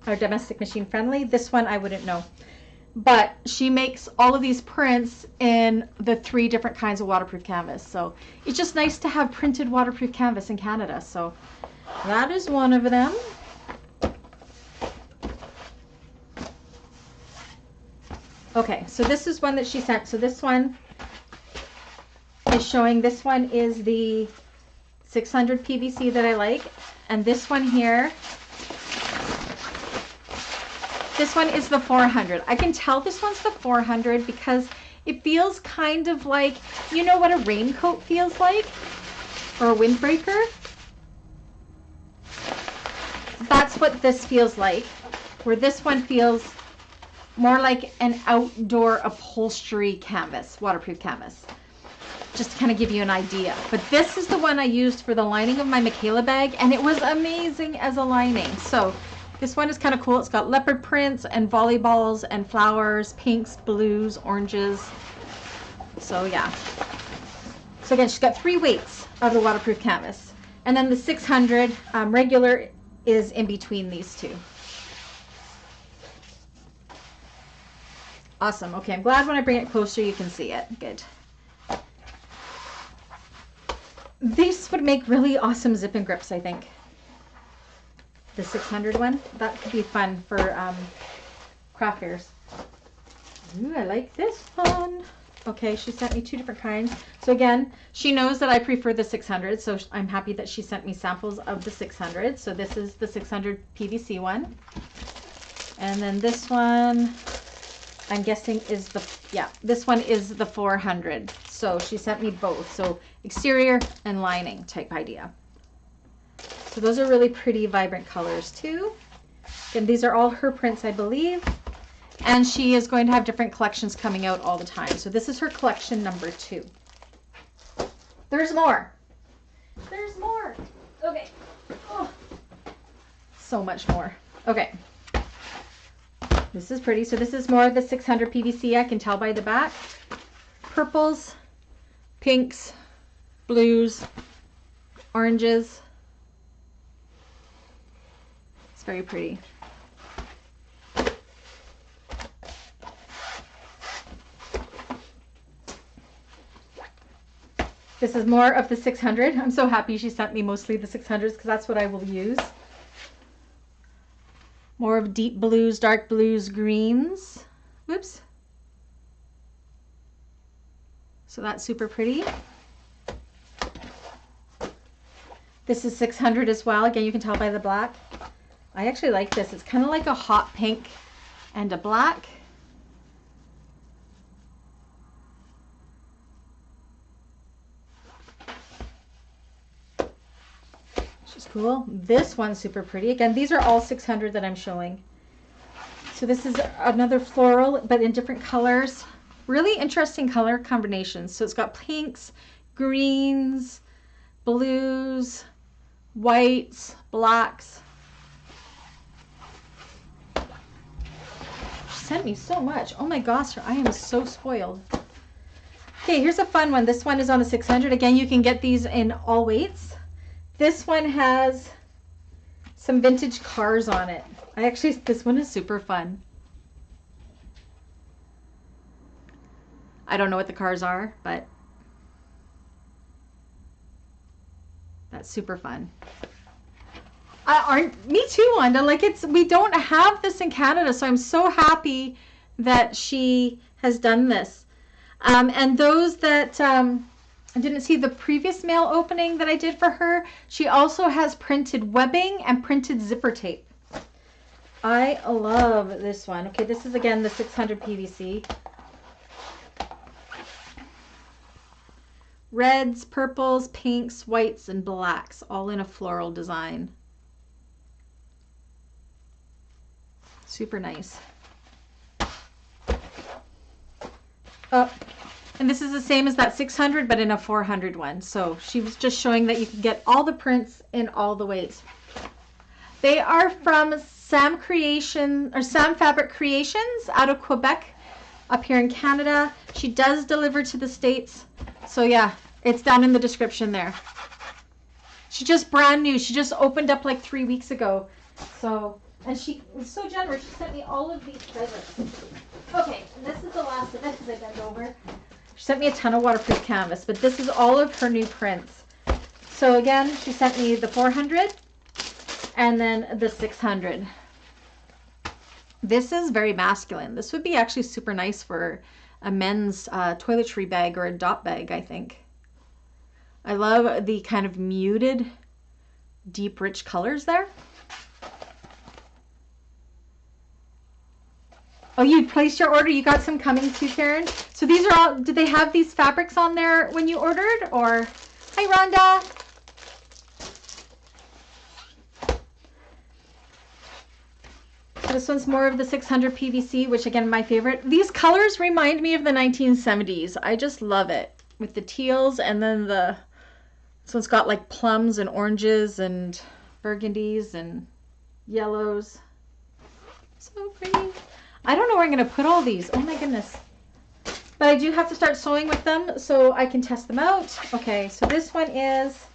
or domestic machine friendly. This one I wouldn't know, but she makes all of these prints in the 3 different kinds of waterproof canvas. So it's just nice to have printed waterproof canvas in Canada. So that is one of them. Okay, so this is one that she sent. So this one is showing, this one is the 600 PVC that I like, and this one here This one is the 400. I can tell this one's the 400 because it feels kind of like, you know what a raincoat feels like? Or a windbreaker? That's what this feels like. Where this one feels more like an outdoor upholstery canvas, waterproof canvas. Just to kind of give you an idea. But this is the one I used for the lining of my Makayla bag, and it was amazing as a lining. So this one is kind of cool. It's got leopard prints and volleyballs and flowers, pinks, blues, oranges. So yeah. So again, she's got 3 weights of the waterproof canvas. And then the 600 regular is in between these two. Awesome. Okay, I'm glad when I bring it closer you can see it. Good. These would make really awesome zip and grips, I think. The 600 one. That could be fun for craft fairs. Ooh, I like this one. Okay, she sent me 2 different kinds. So again, she knows that I prefer the 600, so I'm happy that she sent me samples of the 600. So this is the 600 PVC one. And then this one, I'm guessing is the, yeah, this one is the 400. So she sent me both. So exterior and lining type idea. So those are really pretty vibrant colors too. And these are all her prints, I believe. And she is going to have different collections coming out all the time. So this is her collection number 2. There's more. There's more. Okay. Oh, so much more. Okay. This is pretty. So this is more of the 600 PVC. I can tell by the back. Purples, pinks, blues, oranges. It's very pretty. This is more of the 600. I'm so happy she sent me mostly the 600s because that's what I will use. More of deep blues, dark blues, greens. Whoops. So that's super pretty. This is 600 as well. Again, you can tell by the black. I actually like this. It's kind of like a hot pink and a black. She's cool. This one's super pretty. Again, these are all 600 that I'm showing. So this is another floral, but in different colors. Really interesting color combinations. So it's got pinks, greens, blues, whites, blacks. She sent me so much. Oh my gosh, I am so spoiled. Okay, here's a fun one. This one is on a 600. Again, you can get these in all weights. This one has some vintage cars on it. This one is super fun. I don't know what the cars are, but that's super fun. Me too, Wanda. Like we don't have this in Canada, so I'm so happy that she has done this. And those that didn't see the previous mail opening that I did for her, she also has printed webbing and printed zipper tape. I love this one. Okay, this is again the 600 PVC. Reds, purples, pinks, whites, and blacks, all in a floral design. Super nice. Oh, and this is the same as that 600, but in a 400 one. So she was just showing that you can get all the prints in all the ways. They are from Sam Fabric Creations out of Quebec, up here in Canada. She does deliver to the States. So yeah, it's down in the description there. She just brand new. She just opened up like 3 weeks ago. So, and she was so generous. She sent me all of these presents. Okay, and this is the last of it because I bent over. She sent me a ton of waterproof canvas, but this is all of her new prints. So again, she sent me the 400 and then the 600. This is very masculine. This would be actually super nice for a men's toiletry bag or a dot bag, I think. I love the kind of muted, deep, rich colors there. Oh, you placed your order. You got some coming too, Karen. So these are all, did they have these fabrics on there when you ordered? Or, hi, Rhonda. This one's more of the 600 PVC, which again, my favorite. These colors remind me of the 1970s. I just love it. With the teals and then this one's got like plums and oranges and burgundies and yellows. So pretty. I don't know where I'm going to put all these. Oh my goodness. But I do have to start sewing with them so I can test them out. Okay, so this one is...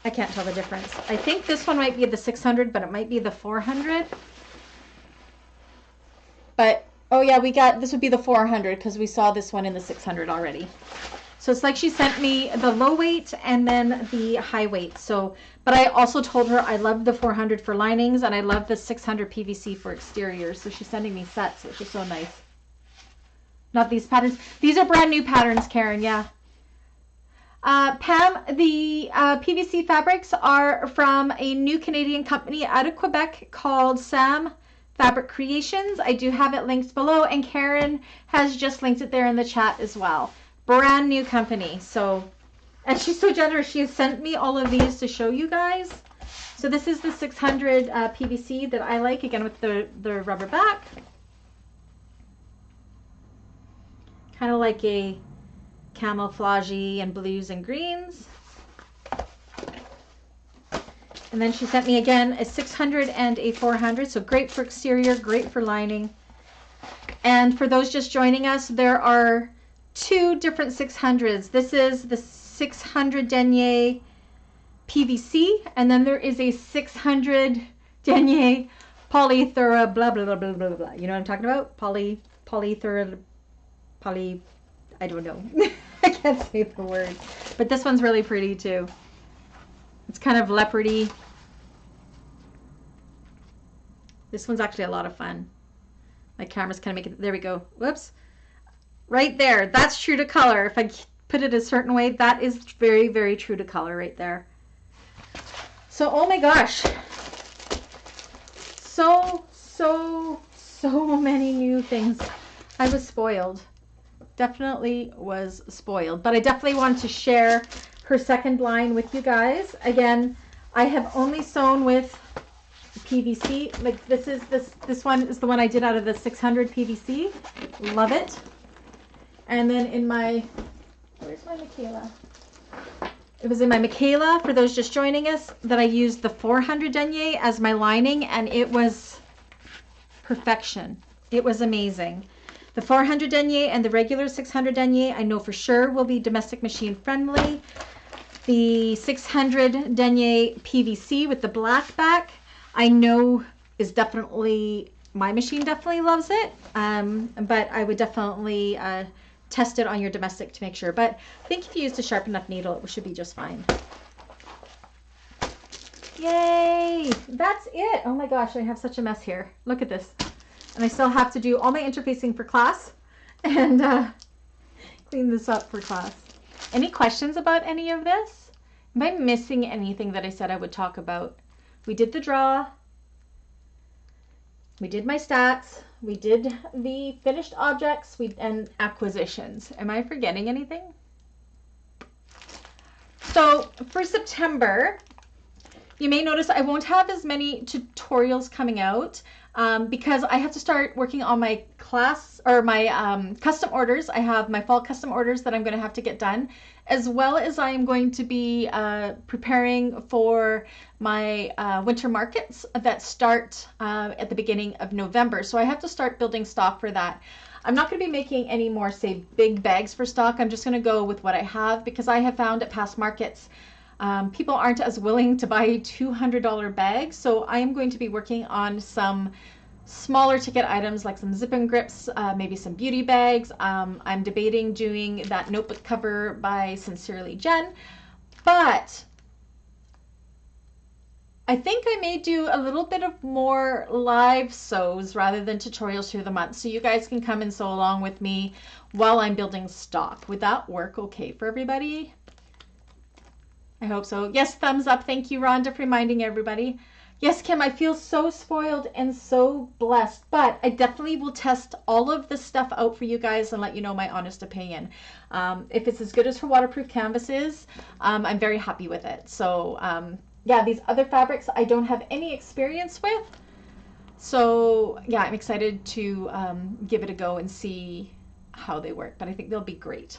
I can't tell the difference. I think this one might be the 600, but it might be the 400. But, oh yeah, this would be the 400 because we saw this one in the 600 already. So it's like she sent me the low weight and then the high weight. So, but I also told her I love the 400 for linings and I love the 600 PVC for exteriors. So she's sending me sets, which is so nice. Not these patterns. These are brand new patterns, Karen. Yeah. Pam, the PVC fabrics are from a new Canadian company out of Quebec called Sam Fabric Creations. I do have it linked below, and Karen has just linked it there in the chat as well. Brand new company. So, and she's so generous. She has sent me all of these to show you guys. So this is the 600 PVC that I like, again with the rubber back. Kind of like a camouflagey and blues and greens. And then she sent me again a 600 and a 400. So great for exterior, great for lining. And for those just joining us, there are two different 600s. This is the 600 denier PVC, and then there is a 600 denier polythera blah blah blah blah blah blah. You know what I'm talking about? Polythera I don't know. I can't say the word. But this one's really pretty too. It's kind of leopardy. This one's actually a lot of fun. My camera's kind of making, there we go. Whoops. Right there. That's true to color. If I put it a certain way, that is very, very true to color right there. So, oh my gosh. So many new things. I was spoiled. Definitely was spoiled. But I definitely wanted to share her second line with you guys. Again, I have only sewn with PVC. Like this one is the one I did out of the 600 PVC. Love it. And then in my, where's my Makayla? It was in my Makayla, for those just joining us, that I used the 400 denier as my lining, and it was perfection. It was amazing. The 400 denier and the regular 600 denier, I know for sure will be domestic machine friendly. The 600 denier PVC with the black back, I know is definitely, my machine definitely loves it, but I would definitely test it on your domestic to make sure. But I think if you used a sharp enough needle, it should be just fine. Yay! That's it. Oh my gosh, I have such a mess here. Look at this. And I still have to do all my interfacing for class and clean this up for class. Any questions about any of this? Am I missing anything that I said I would talk about? We did the draw. We did my stats. We did the finished objects and acquisitions. Am I forgetting anything? So for September, you may notice I won't have as many tutorials coming out because I have to start working on my class or my custom orders. I have my fall custom orders that I'm going to have to get done, as well as I am going to be preparing for my winter markets that start at the beginning of November. So I have to start building stock for that. I'm not going to be making any more, say, big bags for stock. I'm just going to go with what I have, because I have found at past markets people aren't as willing to buy $200 bags. So I am going to be working on some smaller ticket items like some zip and grips, maybe some beauty bags. I'm debating doing that notebook cover by Sincerely Jen, but I think I may do a little bit of more live sews rather than tutorials through the month, so you guys can come and sew along with me while I'm building stock. Would that work okay for everybody? I hope so. Yes, thumbs up. Thank you, Rhonda, for reminding everybody. Yes, Kim, I feel so spoiled and so blessed, but I definitely will test all of this stuff out for you guys and let you know my honest opinion. If it's as good as her waterproof canvases, I'm very happy with it. So yeah, these other fabrics I don't have any experience with. So yeah, I'm excited to give it a go and see how they work, but I think they'll be great.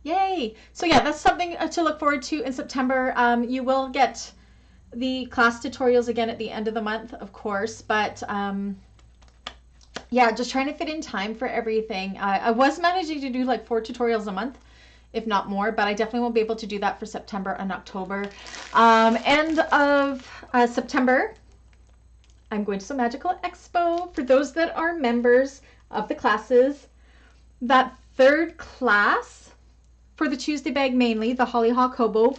Yay! So yeah, that's something to look forward to in September. You will get the class tutorials again at the end of the month, of course, but yeah, just trying to fit in time for everything. I was managing to do like 4 tutorials a month, if not more, but I definitely won't be able to do that for September and October. End of September, I'm going to Sew Magical Expo. For those that are members of the classes, that 3rd class, for the Tuesday bag mainly, the Hollyhock Hobo,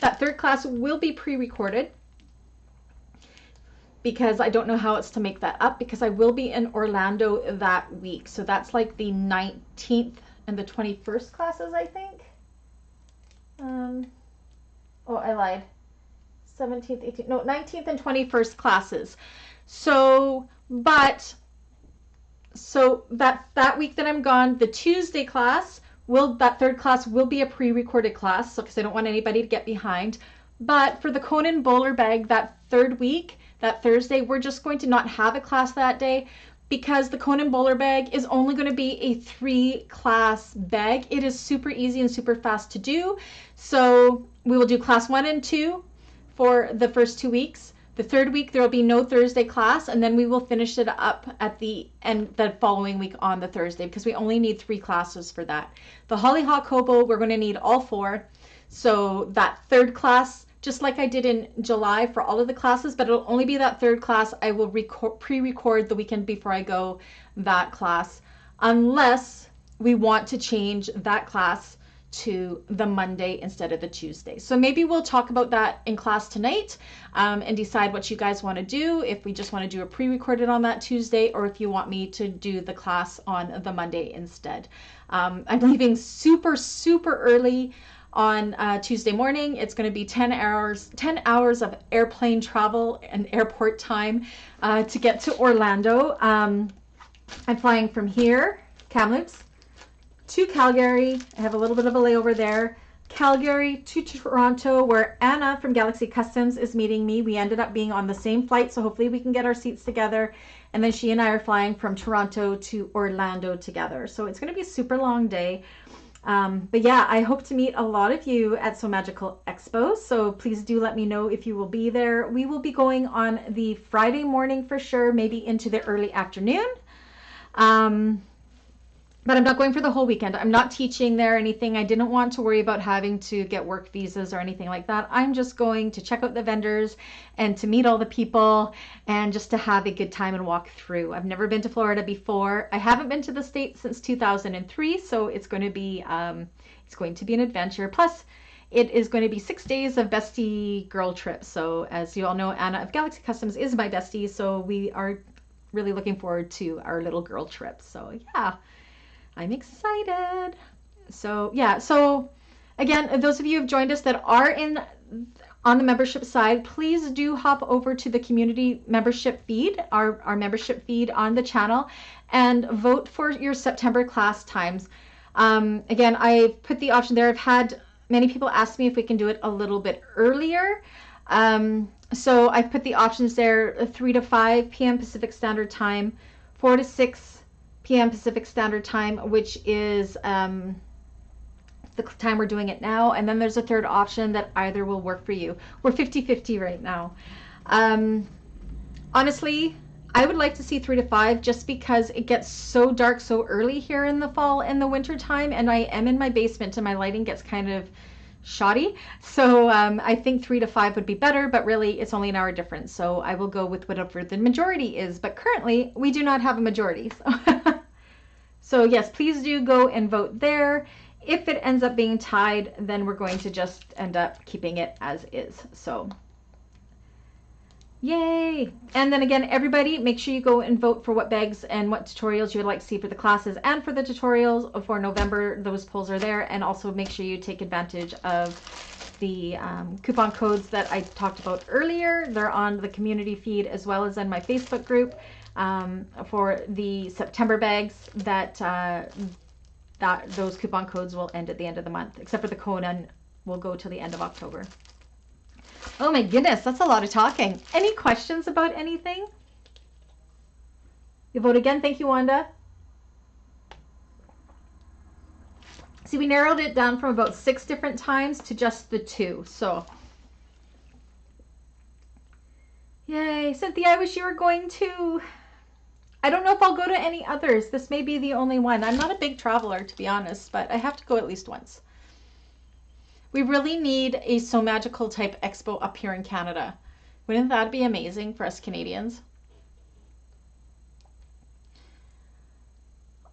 that 3rd class will be pre-recorded because I don't know how it's to make that up, because I will be in Orlando that week. So that's like the 19th and the 21st classes, I think. Oh, I lied. 17th, 18th, no, 19th and 21st classes. So, so that week that I'm gone, the Tuesday class, that 3rd class will be a pre-recorded class, so because I don't want anybody to get behind. But for the Conan Bowler bag, that 3rd week, that Thursday, we're just going to not have a class that day because the Conan Bowler bag is only going to be a 3-class bag. It is super easy and super fast to do. So we will do class 1 and 2 for the first 2 weeks. The 3rd week, there will be no Thursday class, and then we will finish it up at the end the following week on the Thursday, because we only need 3 classes for that. The Hollyhock Hobo, we're going to need all 4. So that 3rd class, just like I did in July for all of the classes, but it'll only be that 3rd class. I will pre-record the weekend before I go that class, unless we want to change that class to the Monday instead of the Tuesday. So maybe we'll talk about that in class tonight and decide what you guys want to do, if we just want to do a pre-recorded on that Tuesday, or if you want me to do the class on the Monday instead. I'm leaving super early on Tuesday morning. It's going to be 10 hours of airplane travel and airport time to get to Orlando. I'm flying from here, Kamloops, to Calgary. I have a little bit of a layover there. Calgary to Toronto, where Anna from Galaxy Customs is meeting me. We ended up being on the same flight, so hopefully we can get our seats together. And then she and I are flying from Toronto to Orlando together. So it's going to be a super long day. But yeah, I hope to meet a lot of you at Sew Magical Expo. So please do let me know if you will be there. We will be going on the Friday morning for sure, maybe into the early afternoon. But I'm not going for the whole weekend. I'm not teaching there or anything. I didn't want to worry about having to get work visas or anything like that. I'm just going to check out the vendors and to meet all the people and just to have a good time and walk through. I've never been to Florida before. I haven't been to the States since 2003, so it's going to be an adventure. Plus, it is going to be 6 days of bestie girl trip. So as you all know, Anna of Galaxy Customs is my bestie, so we are really looking forward to our little girl trip. So yeah. I'm excited. So yeah, so again, those of you who have joined us that are on the membership side, please do hop over to the community membership feed, our membership feed on the channel, and vote for your September class times. Again, I put the option there. I've had many people ask me if we can do it a little bit earlier. So I've put the options there: 3 to 5 p.m. Pacific Standard Time, 4 to 6 p.m. Pacific Standard Time, which is the time we're doing it now. And then there's a third option that either will work for you. We're 50-50 right now. Honestly, I would like to see 3 to 5 just because it gets so dark so early here in the fall and the winter time, and I am in my basement and my lighting gets kind of shoddy. So I think 3 to 5 would be better, but really it's only an hour difference. So I will go with whatever the majority is, but currently we do not have a majority. So yes, please do go and vote there. If it ends up being tied, then we're going to just end up keeping it as is. So yay. And then again, everybody, make sure you go and vote for what bags and what tutorials you would like to see for the classes and for the tutorials for November. Those polls are there. And also make sure you take advantage of the coupon codes that I talked about earlier. They're on the community feed as well as in my Facebook group for the September bags. Those coupon codes will end at the end of the month, except for the Conan will go till the end of October. Oh my goodness, that's a lot of talking. Any questions about anything? You vote again. Thank you, Wanda. See, we narrowed it down from about 6 different times to just the 2. So, yay. Cynthia, I wish you were going to. I don't know if I'll go to any others. This may be the only one. I'm not a big traveler, to be honest, but I have to go at least once. We really need a So Magical type expo up here in Canada. Wouldn't that be amazing for us Canadians?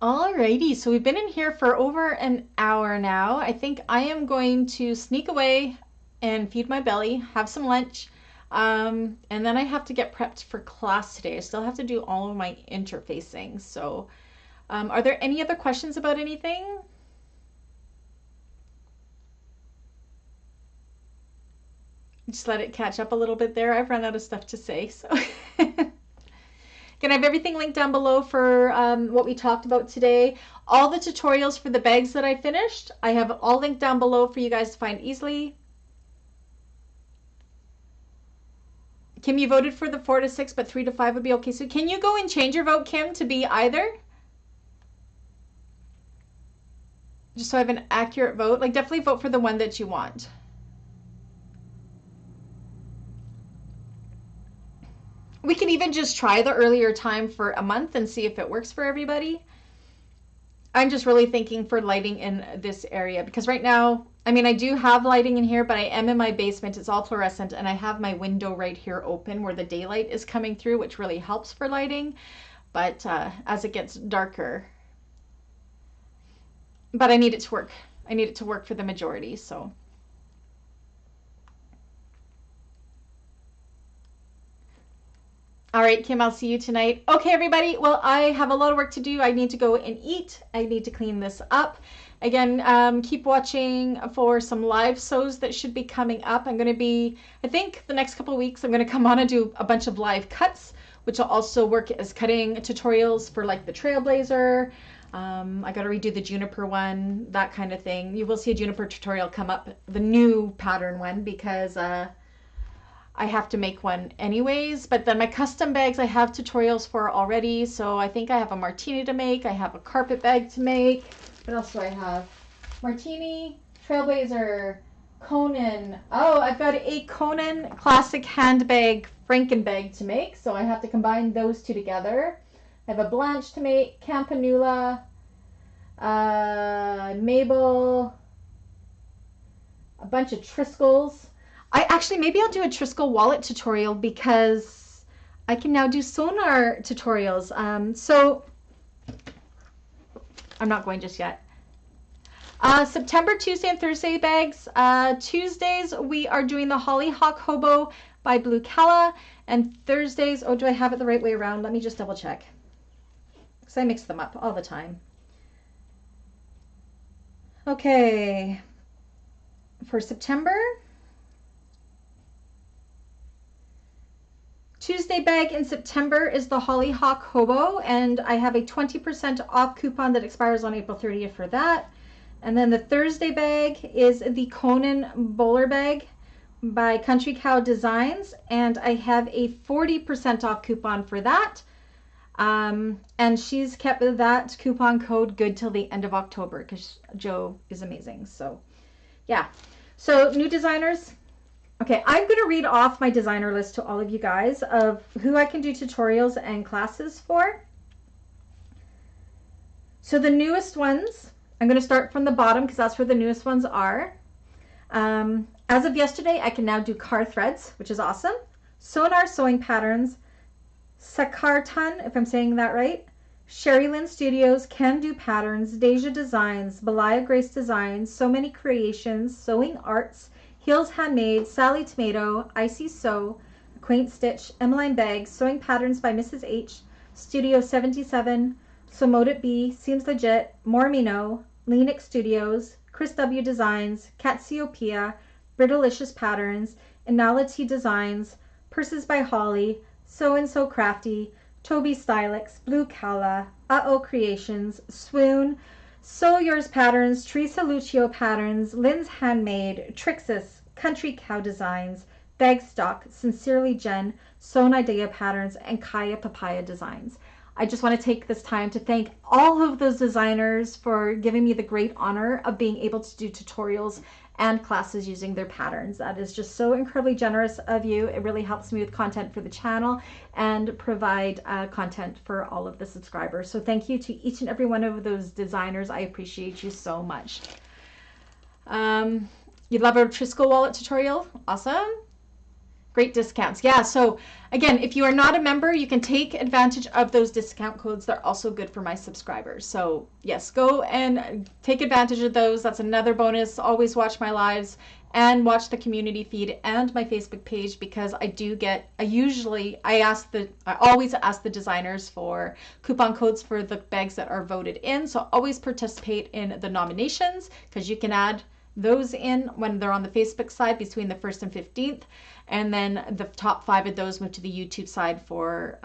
Alrighty, so we've been in here for over an hour now. I think I am going to sneak away and feed my belly, have some lunch, and then I have to get prepped for class today. I still have to do all of my interfacing. So are there any other questions about anything? Just let it catch up a little bit there. I've run out of stuff to say. So Again, I have everything linked down below for what we talked about today. All the tutorials for the bags that I finished, I have all linked down below for you guys to find easily. Kim, you voted for the 4 to 6, but 3 to 5 would be okay. So can you go and change your vote, Kim, to be either? Just so I have an accurate vote. Like, definitely vote for the one that you want. We can even just try the earlier time for a month and see if it works for everybody. I'm just really thinking for lighting in this area because right now, I mean, I do have lighting in here, but I am in my basement. It's all fluorescent and I have my window right here open where the daylight is coming through, which really helps for lighting. But as it gets darker, but I need it to work. I need it to work for the majority, so. All right, Kim, I'll see you tonight. Okay, everybody. Well, I have a lot of work to do. I need to go and eat. I need to clean this up. Again, keep watching for some live sews that should be coming up. I'm going to be, I think the next couple of weeks, I'm going to come on and do a bunch of live cuts, which will also work as cutting tutorials for like the Trailblazer. I got to redo the Juniper one, that kind of thing. You will see a Juniper tutorial come up, the new pattern one, because I have to make one anyways, but then my custom bags I have tutorials for already. So I think I have a martini to make. I have a carpet bag to make. What else do I have? Martini, Trailblazer, Conan. Oh, I've got a Conan classic handbag Franken bag to make. So I have to combine those two together. I have a Blanche to make, Campanula, Mabel, a bunch of Triskells. Maybe I'll do a Triskel wallet tutorial because I can now do sonar tutorials. So I'm not going just yet. September, Tuesday and Thursday bags. Tuesdays, we are doing the Hollyhock Hobo by Blue Calla. And Thursdays, oh, do I have it the right way around? Let me just double check. Because I mix them up all the time. Okay. For September, Tuesday bag in September is the Hollyhock Hobo, and I have a 20% off coupon that expires on April 30th for that. And then the Thursday bag is the Conan Bowler Bag by Country Cow Designs, and I have a 40% off coupon for that. And she's kept that coupon code good till the end of October because Joe is amazing. So yeah, so new designers. Okay, I'm going to read off my designer list to all of you guys of who I can do tutorials and classes for. So the newest ones, I'm going to start from the bottom because that's where the newest ones are. As of yesterday, I can now do car threads, which is awesome. Sonar sewing patterns, Sakartan, if I'm saying that right. Sherry Lynn Studios, Can Do Patterns, DEJA Designs, Belia Grace Designs, So Many Creations, Sewing Arts, Heels Handmade, Sally Tomato, Icy Sew, Quaint Stitch, Emmeline Bags, Sewing Patterns by Mrs. H, Studio 77, Somodit B, Seems Legit, Mormino, Leanic Studios, Chris W Designs, Catsiopea, Brittlicious Patterns, Anality Designs, Purses by Holly, So and So Crafty, Toby Stylix, Blue Kala, Uh-Oh Creations, Swoon, Sew Yours Patterns, Teresa Lucio Patterns, Lynn's Handmade, Trixis, Country Cow Designs, Bagstock, Sincerely Jen, Sewn Idea Patterns, and Kaya Papaya Designs. I just want to take this time to thank all of those designers for giving me the great honor of being able to do tutorials and classes using their patterns. That is just so incredibly generous of you. It really helps me with content for the channel and provide content for all of the subscribers. So thank you to each and every one of those designers. I appreciate you so much. You love our Trisco wallet tutorial? Awesome. Great discounts. Yeah, so again, if you are not a member, you can take advantage of those discount codes. They're also good for my subscribers. So yes, go and take advantage of those. That's another bonus. Always watch my lives and watch the community feed and my Facebook page, because I always ask the designers for coupon codes for the bags that are voted in. So always participate in the nominations, because you can add those in when they're on the Facebook side between the 1st and 15th. And then the top 5 of those move to the YouTube side for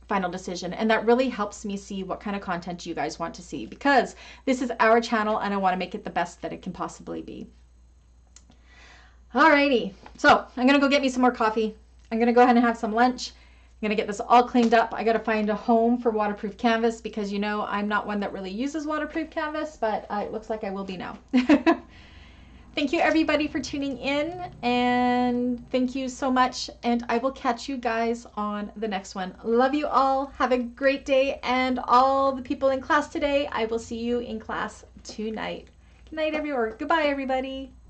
final decision. And that really helps me see what kind of content you guys want to see, because this is our channel and I want to make it the best that it can possibly be. Alrighty, so I'm gonna go get me some more coffee. I'm gonna go ahead and have some lunch. I'm gonna get this all cleaned up. I gotta find a home for waterproof canvas, because you know I'm not one that really uses waterproof canvas, but it looks like I will be now. Thank you everybody for tuning in, and thank you so much, and I will catch you guys on the next one. Love you all. Have a great day, and all the people in class today, I will see you in class tonight. Good night, everyone. Goodbye, everybody.